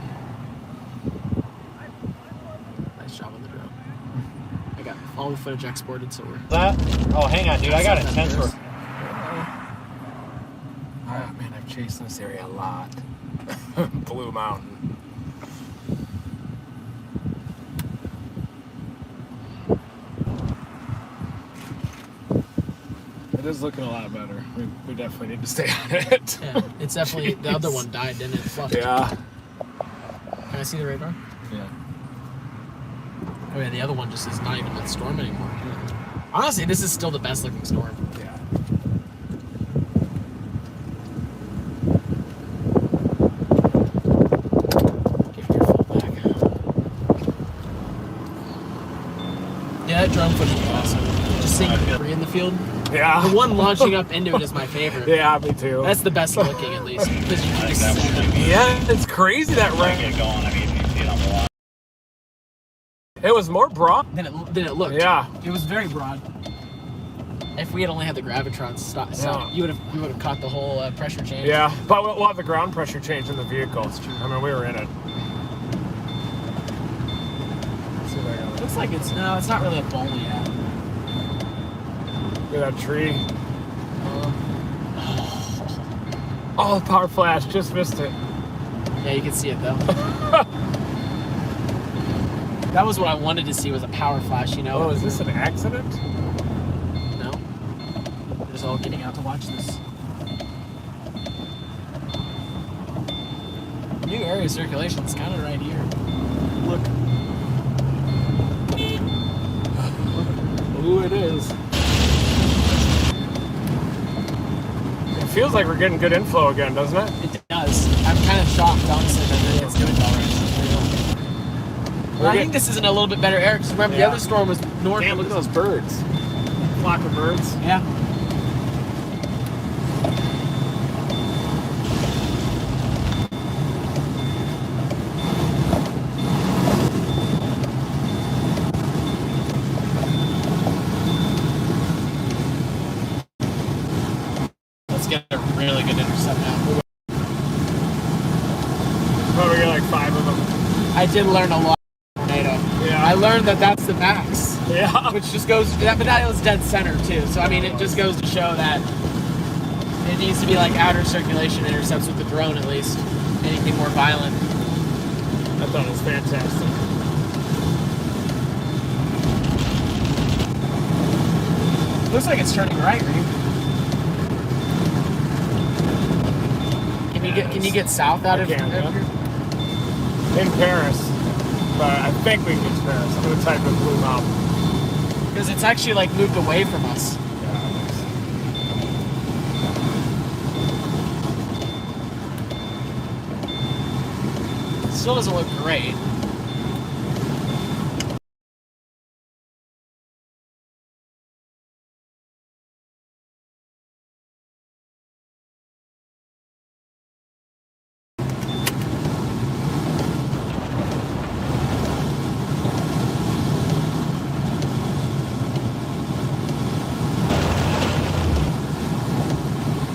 Nice job on the drone. I got all the footage exported, so we're. that? Oh, hang on, dude. I got a sensor. Oh, man, I've chased this area a lot. Blue Mountain. It is looking a lot better. We definitely need to stay on it. Yeah, it's definitely the other one died, didn't it? Fluffed. Yeah. Can I see the radar? Yeah. Oh yeah, the other one just is not even in storm anymore. Honestly, this is still the best looking storm. Yeah. Give your full back. Yeah, that drone footage was awesome. Just seeing debris in the field. Yeah. The one launching up into it is my favorite. Yeah, me too. That's the best looking, at least. Because you can just see Yeah, it's crazy that rain. Get going. I mean, you see it on the wall. It was more broad. than it looked. Yeah. It was very broad. If we had only had the gravitron stop, Yeah. you would have caught the whole pressure change. Yeah, but we'll have the ground pressure change in the vehicle. I mean, we were in it. Let's see if I got it. Looks like it's not really a bowl yet. Look at that tree. Oh, the power flash. Just missed it. Yeah, you can see it though. That was what I wanted to see, was a power flash, you know? Oh, is this an accident? No. We're just all getting out to watch this. New area of circulation is kind of right here. Look. Ooh, it is. It feels like we're getting good inflow again, doesn't it? It does. I'm kind of shocked, honestly, that it's doing all right. Well, I think this is in a little bit better air, because remember, the other storm was north. Damn, look at those birds. Flock of birds. Yeah. Let's get a really good intercept now. Oh, we got like 5 of them. I did learn a lot from tornado. Yeah. I learned that that's the max. Yeah. Which just goes, but that was dead center too. So I mean, it just goes to show that it needs to be like outer circulation intercepts with the drone at least. Anything more violent. I thought it was fantastic. Looks like it's turning right, Reed. Can you get south out of here? In Paris. But I think we can get to Paris. I'm going to type in Blue Mountain. Because it's actually like moved away from us. Still doesn't look great.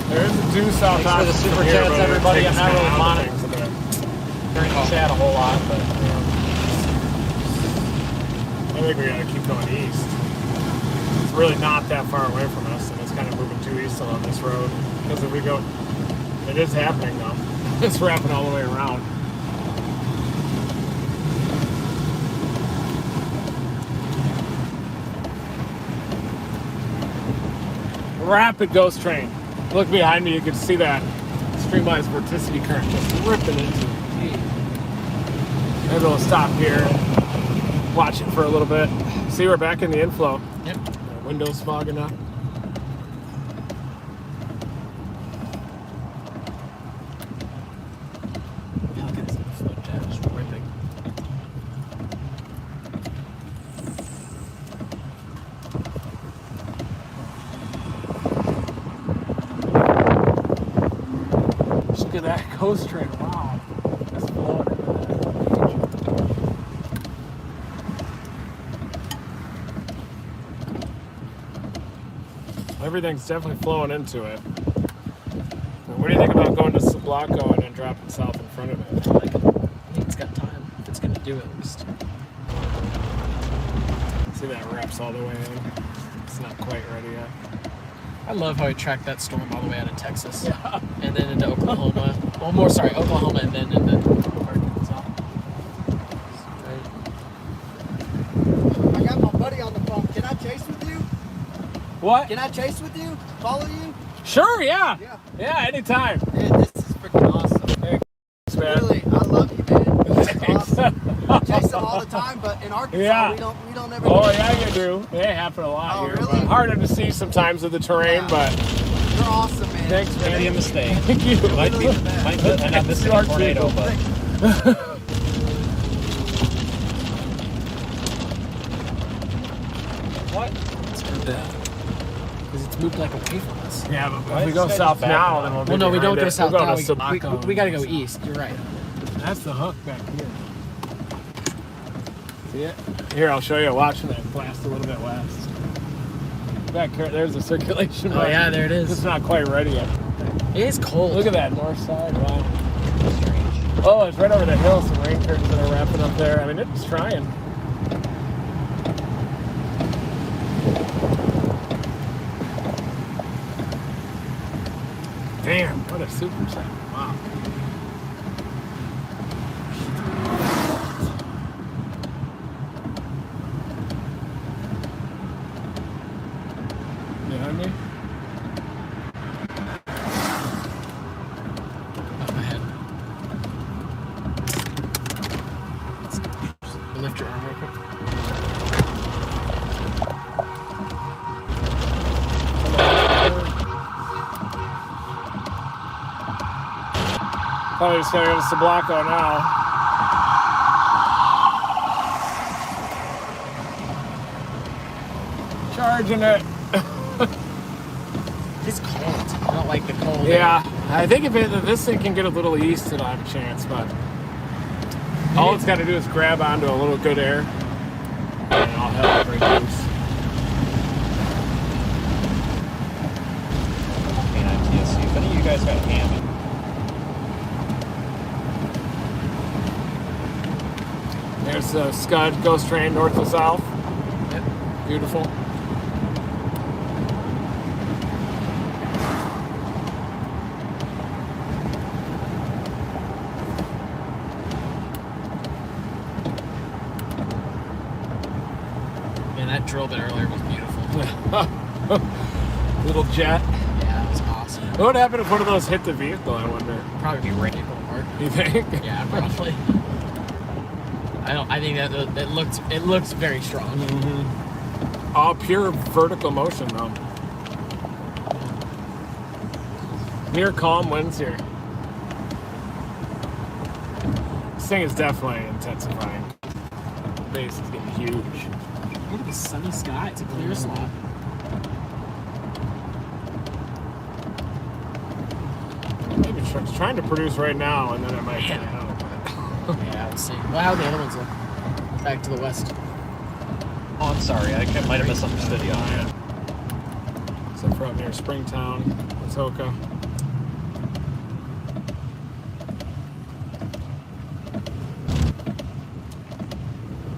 There's the two south Thanks for the super chats, everybody. I'm not really monitoring the chat a whole lot, but I think we gotta keep going east. really not that far away from us, and it's kind of moving too east along this road. Because if we go, it is happening though. It's wrapping all the way around. Rapid ghost train. Look behind me, you can see that streamlined vorticity current just ripping into it. Maybe we'll stop here and watch it for a little bit. See, we're back in the inflow. Yep. Windows fogging up. Yeah, look at this inflow jet just ripping. Look at that ghost train. Wow. That's flowing into that. Everything's definitely flowing into it. What do you think about going to Sublocco and then dropping south in front of it? I like it. I think it's got time. If it's gonna do it, at least. See, that wraps all the way in. It's not quite ready yet. I love how he tracked that storm all the way out of Texas. Yeah. And then into Oklahoma. Well, more, sorry, Oklahoma and then into Arkansas. Right. I got my buddy on the phone. Can I chase with you? What? Can I chase with you? Follow you? Sure, yeah. Yeah. Yeah, anytime. Man, this is freaking awesome. Thanks, man. Really, I love you, man. This is Thanks. awesome. I chase them all the time, but in Arkansas, Yeah. we don't ever. Oh, yeah, you do. They happen a lot Oh, here. really? But harder to see sometimes with the terrain, Yeah. but You're awesome, man. thanks, Could be a man. mistake. Thank you. Might be not missing a tornado, but What? Because it's moved like away from us. Yeah, but Why if we is go this guy south back now, now? then we'll be Well, no, we behind don't go it. south We'll now. go to Sublocco. We gotta go east. You're right. That's the hook back here. See it? Here, I'll show you. Watch that blast a little bit west. Back here, there's the circulation. Oh, button. yeah, there it is. It's not quite ready yet. It is cold. Look at that north side. Wow. Oh, it's right over the hill. Some rain curtains that are wrapping up there. I mean, it's trying. Damn, what a super set. Wow. Behind me? Up ahead. Lift your arm real quick. Probably just gotta go to Sublocco now. Charging it. It's cold. I don't like the cold. Yeah, I think if this thing can get a little east, it'll have a chance, but all it's got to do is grab onto a little good air, and I'll have it break loose. TSC. If any of you guys got Hammond, There's the Scud Ghost Train north to south. Yep. Beautiful. Man, that drill bit earlier was beautiful. Little jet. Yeah, it was awesome. What would happen if one of those hit the vehicle, I wonder? Probably be raining apart. You think? Yeah, probably. I think that it looks very strong. Mm-hmm. All pure vertical motion, though. Near calm winds here. This thing is definitely intensifying. The base is getting huge. Look at the sunny sky. It's a clear slot. Maybe it's trying to produce right now, and then it might get out. Yeah, let's see. Well, how the other ones look? Back to the west. oh, I'm sorry, I might have misunderstood you. So from near Springtown, Atoka.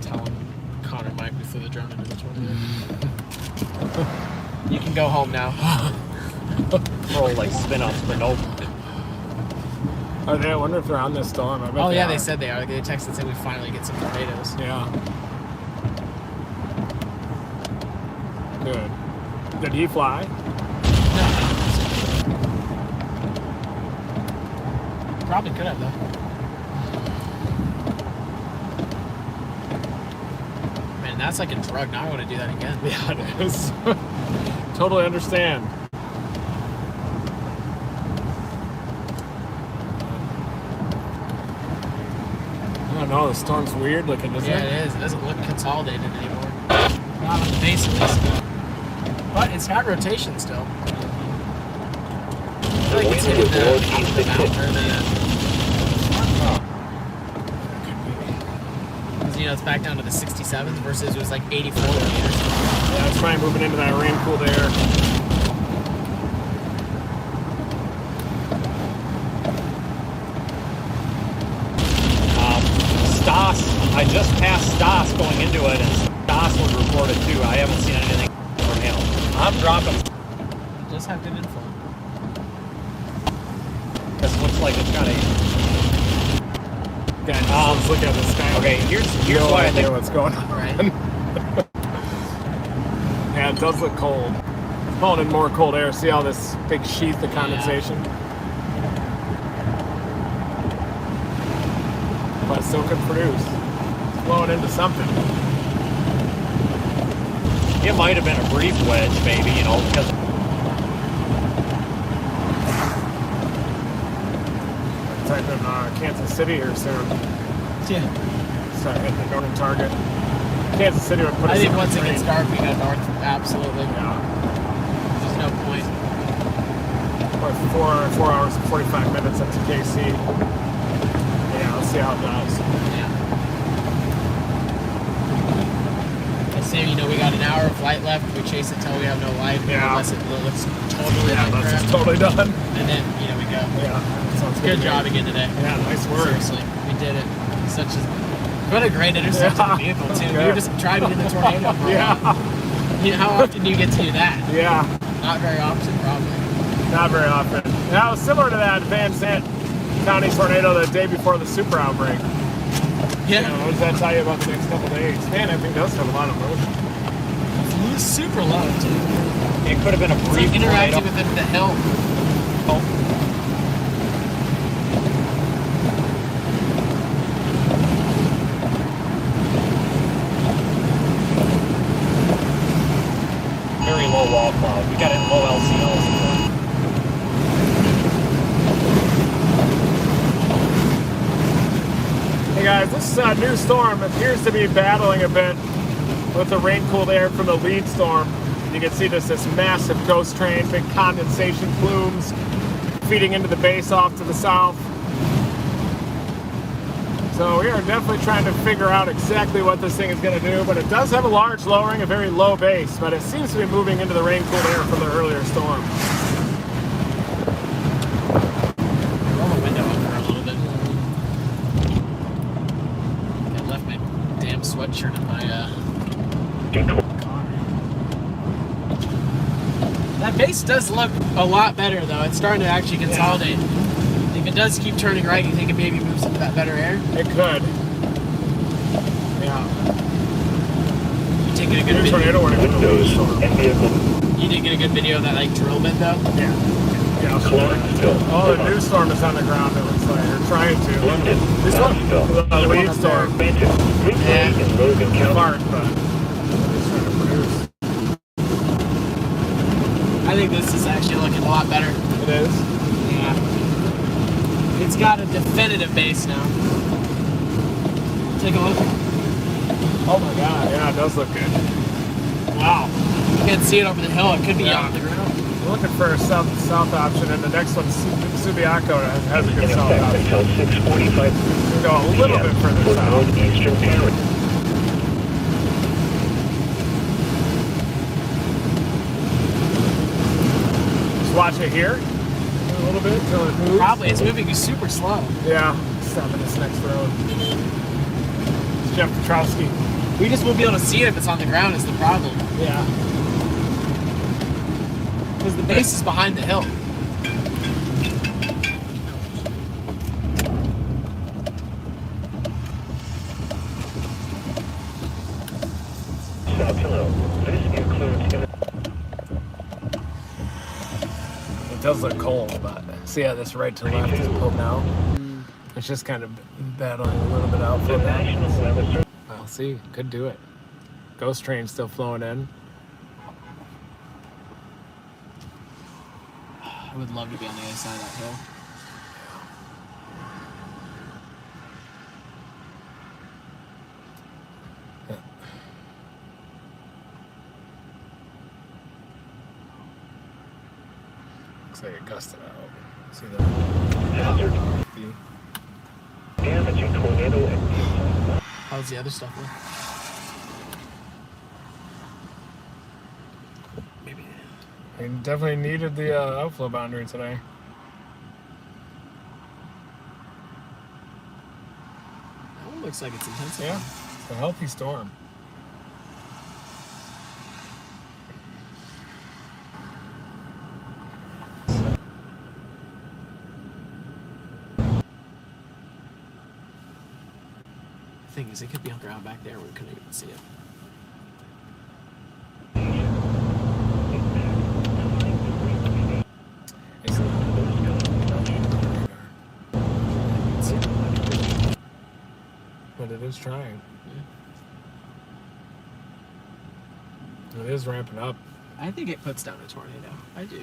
Telling Connor Mike we threw the drone into the tornado. You can go home now. Roll like spin-ups for no. Are they? I wonder if they're on this storm. I bet Oh yeah, are. they said they are. They texted saying we finally get some tornadoes. Yeah. Good. Did he fly? No. Probably could have though. Man, that's like a drug. Now I want to do that again. Yeah, it is. Totally understand. I don't know, the storm's weird looking, doesn't Yeah, it? it is. It doesn't look consolidated anymore. Not on the base at least. But it's got rotation still. I feel like it's hitting the top of the mountain or the... You know, it's back down to the 67s versus it was like 84 meters. Yeah, it's probably moving into that rain-cooled air. Stas, I just passed Stas going into it, and Stas was reported too. I haven't seen anything from him. I'm dropping. Just have good info. This looks like it's got a. Guys, let's look at the sky. Okay, here's No what I idea think. what's going on. Right? Yeah, it does look cold. It's pulling in more cold air. See all this big sheath of condensation? But it still could produce. It's blowing into something. It might have been a brief wedge, maybe, you know, because Type in Kansas City here soon. Yeah. Start hitting the northern target. Kansas City would put us I think in once it the gets train. dark, we go north. Absolutely. Yeah. There's no point. What, 4 hours and 45 minutes up to KC. Yeah, let's see how it does. Yeah. I say, you know, we got an hour of light left. We chase it till we have no light. Yeah. Unless it looks totally Yeah, like that's crap. just totally done. And then, you know, we go. Yeah, sounds Good to me. job again today. Yeah, nice work. Seriously, we did it. What a great intercept Yeah. of the vehicle, too. We Good. were just driving in the tornado for a Yeah. while. You know, how often do you get to do that? Yeah, Not very often, probably. not very often. That was similar to that Van Zandt County tornado the day before the super outbreak. Yeah. You know, what does that tell you about the next couple days? Man, I think does have a lot of motion. It was super low, too. it could have been a It's brief like tornado. interacting with the hill. Very low wall cloud. We got it in low LCLs. Hey guys, this new storm appears to be battling a bit with the rain-cooled air from the lead storm. You can see this massive ghost train, big condensation plumes feeding into the base off to the south. So we are definitely trying to figure out exactly what this thing is going to do, but it does have a large lowering, a very low base, but it seems to be moving into the rain-cooled air from the earlier storm. Roll the window up for a little bit. I left my damn sweatshirt in my car. That base does look a lot better, though. It's starting to actually consolidate. If it does keep turning right, you think it maybe moves into that better air? It could. Yeah. You taking a good New video? tornado warning from the lead Windows storm. and vehicle. You did get a good video of that like drill bit, though? Yeah. Yeah. Clarksville. Oh, the new storm is on the ground, it looks like. They're trying to. London. This one? Knoxville. The lead storm. Expansion. Freeway in Logan County. Clark, but it's trying to produce. I think this is actually looking a lot better. It is. Yeah. It's got a definitive base now. Take a look. Oh my god, yeah, it does look good. Wow. You can't see it over the hill. It could be Yeah. off the ground. We're looking for a south option, and the next one, Subiaco, has a good In south effect option. until 6:45 We'll go a little bit further for south. northeastern area. Just watch it here a little bit until it moves. Probably. It's moving super slow. Yeah, stop at this next road. It's Jeff Petrowski. We just won't be able to see it if it's on the ground is the problem. Yeah. Because the base is behind the hill. South Hello. This includes... It does look cold, but see how this right to left is pulled out? It's just kind of battling a little bit out The from that. National Weather Service. Well, see, could do it. Ghost train still flowing in. I would love to be on the other side of that hill. Looks like it gusted out. See Hazard. that? Damaging tornado and... How's the other stuff look? Maybe. We definitely needed the outflow boundary today. That one looks like it's intensifying. Yeah, it's a healthy storm. The thing is, it could be on ground back there. We couldn't even see it. It's but it is trying. It is ramping up. I think it puts down a tornado. I do.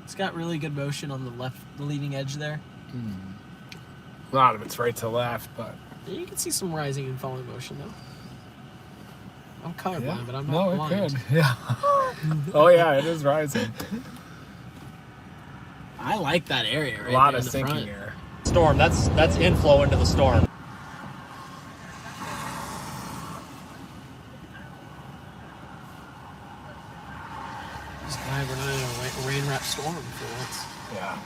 It's got really good motion on the left, the leading edge there. A lot of it's right to left, but You can see some rising and falling motion though. I'm colorblind, yeah. but I'm No, not it blind. could. Yeah. Oh yeah, it is rising. I like that area right A lot there of in the sinking front. air. Storm. That's inflow into the storm. Just glad we're not in a rain-wrapped storm for once. Yeah.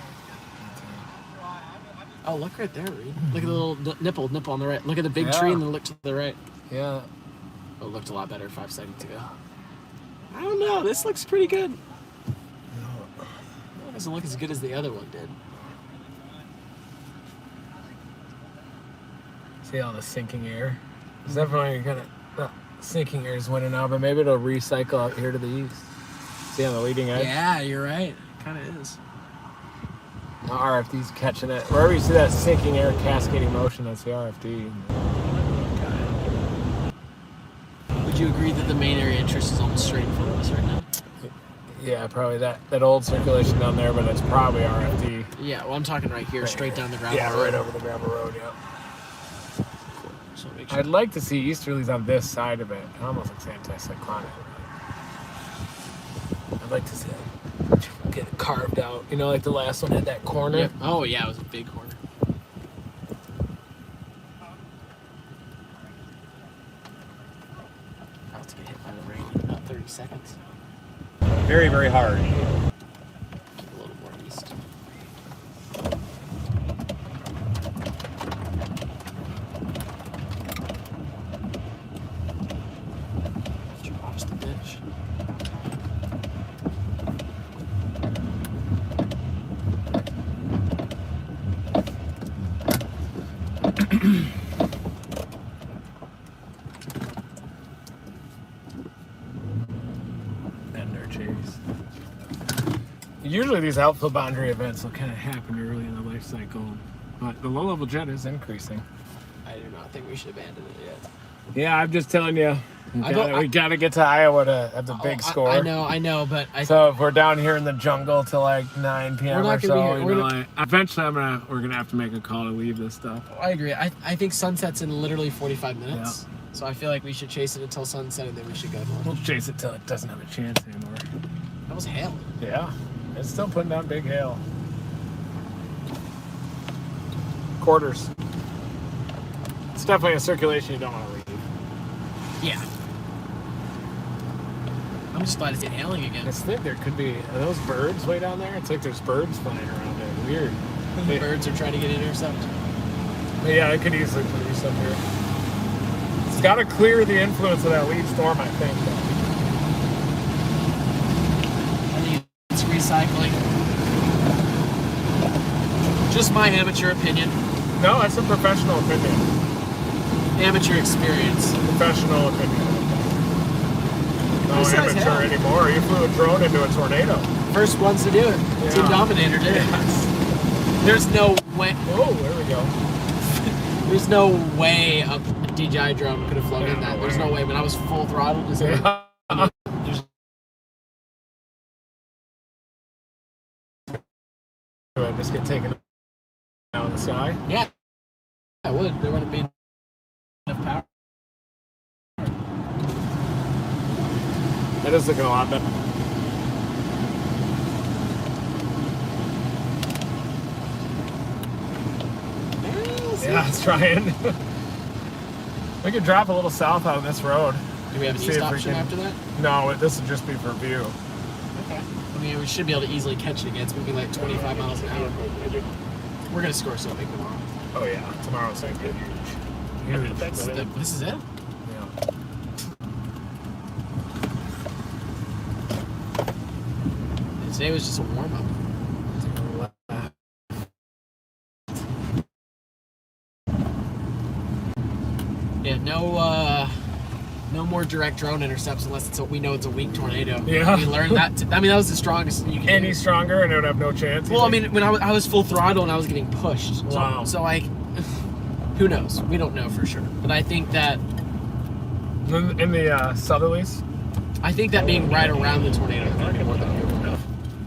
Oh, look right there, Reed. Look at the little nipple on the right. Look at the big Yeah. tree and then look to the right. Yeah. Oh, it looked a lot better 5 seconds ago. I don't know. This looks pretty good. It doesn't look as good as the other one did. See all the sinking air? It's definitely gonna sinking air is winning now, but maybe it'll recycle out here to the east. See on the leading edge? Yeah, you're right. Kind of is. The RFD's catching it. Wherever you see that sinking air cascading motion, that's the RFD. Would you agree that the main area of interest is almost straight in front of us right now? Yeah, probably that old circulation down there, but it's probably RFD. Yeah, well, I'm talking right here, straight down the gravel Yeah, road. right over the gravel road, yeah. So make sure. I'd like to see easterlies on this side of it. It almost looks anti-cyclonic. I'd like to see it get it carved out. You know, like the last one had that corner. Yep. Oh, yeah, it was a big corner. About to get hit by the rain in about 30 seconds. Very, very hard. Keep a little more east. Watch the ditch. And our chase. Usually these outflow boundary events will kind of happen early in the life cycle, but the low-level jet is increasing. I do not think we should abandon it yet. Yeah, I'm just telling you. I We gotta get to Iowa to have the big score. I know, but So if we're down here in the jungle till like 9 p.m. We're or not gonna be so, here. you We're know, gonna- like, eventually we're gonna have to make a call to leave this stuff. I agree. I think sunset's in literally 45 minutes. So I feel like we should chase it until sunset and then we should go north. We'll chase it till it doesn't have a chance anymore. That was hail. Yeah, it's still putting down big hail. Quarters. It's definitely a circulation you don't want to leave. Yeah. I'm just glad it's inhaling again. I think there could be, are those birds way down there? It's like there's birds flying around there. Weird. The birds are trying to get intercepted. But yeah, it could easily produce up here. It's got to clear the influence of that lead storm, I think. I think cycling. Just my amateur opinion. No, that's a professional opinion. Amateur experience. Professional opinion. No Who says amateur hell? anymore. You flew a drone into a tornado. First ones to do it. Yeah. Team Dominator did it. There's no way. Oh, there we go. There's no way a DJI drone could have flown in that. There's no way. But I was full throttle. Just Yeah. Just get taken out in the sky. yeah, I would. There wouldn't be enough power. That is looking a lot better. Yeah, it's trying. We could drop a little south on this road. Do we have an See east if we option can- after that? No, this would just be for view. Okay. I mean, we should be able to easily catch it again. It's moving like 25 miles an hour. We're gonna score so big tomorrow. Oh yeah, tomorrow's gonna be huge. Huge. This is it. Yeah. Today was just a warm up. Yeah, no more direct drone intercepts unless we know it's a weak tornado. Yeah. We learned that. That was the strongest you can do. Any stronger and it would have no chance. Well, I mean, when I was full throttle and I was getting pushed. So, Wow. So like, who knows? We don't know for sure. But I think that In the southerlies. I think that being right around the tornado is gonna be more than good enough.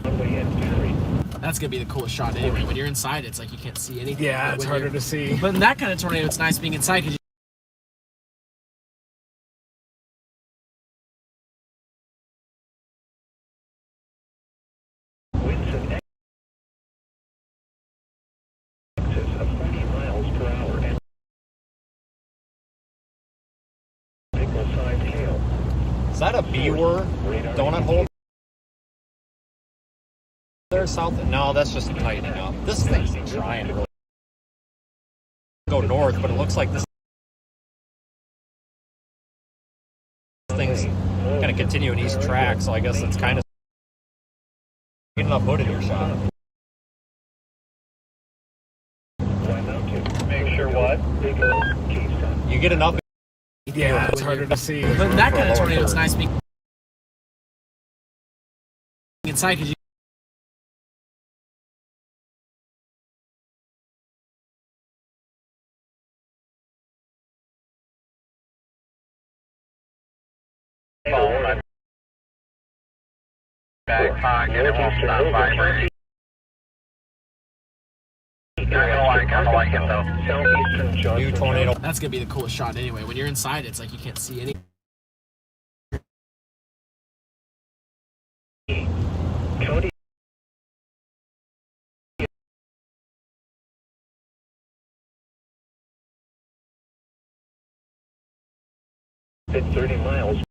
Runway and carry. That's gonna be the coolest shot anyway. When you're inside, it's like you can't see anything. Yeah, But it's when harder you're- to see. But in that kind of tornado, it's nice being inside because Winds in excess of 40 miles per hour and signal-sized hail. Is that a B-word donut hole? There south? No, that's just tightening up. This thing's trying to really go north, but it looks like this thing's going to continue an east track, so I guess it's kind of getting enough hood in your shot. Fly mounted. Make sure what? Keystone. You get enough. Yeah, it's harder to see. but in that kind of tornado, it's nice being inside because you. Southeastern Johnson. New tornado. That's gonna be the coolest shot anyway. When you're inside, it's like you can't see any. County. At 30 miles.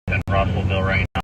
in Russellville right now.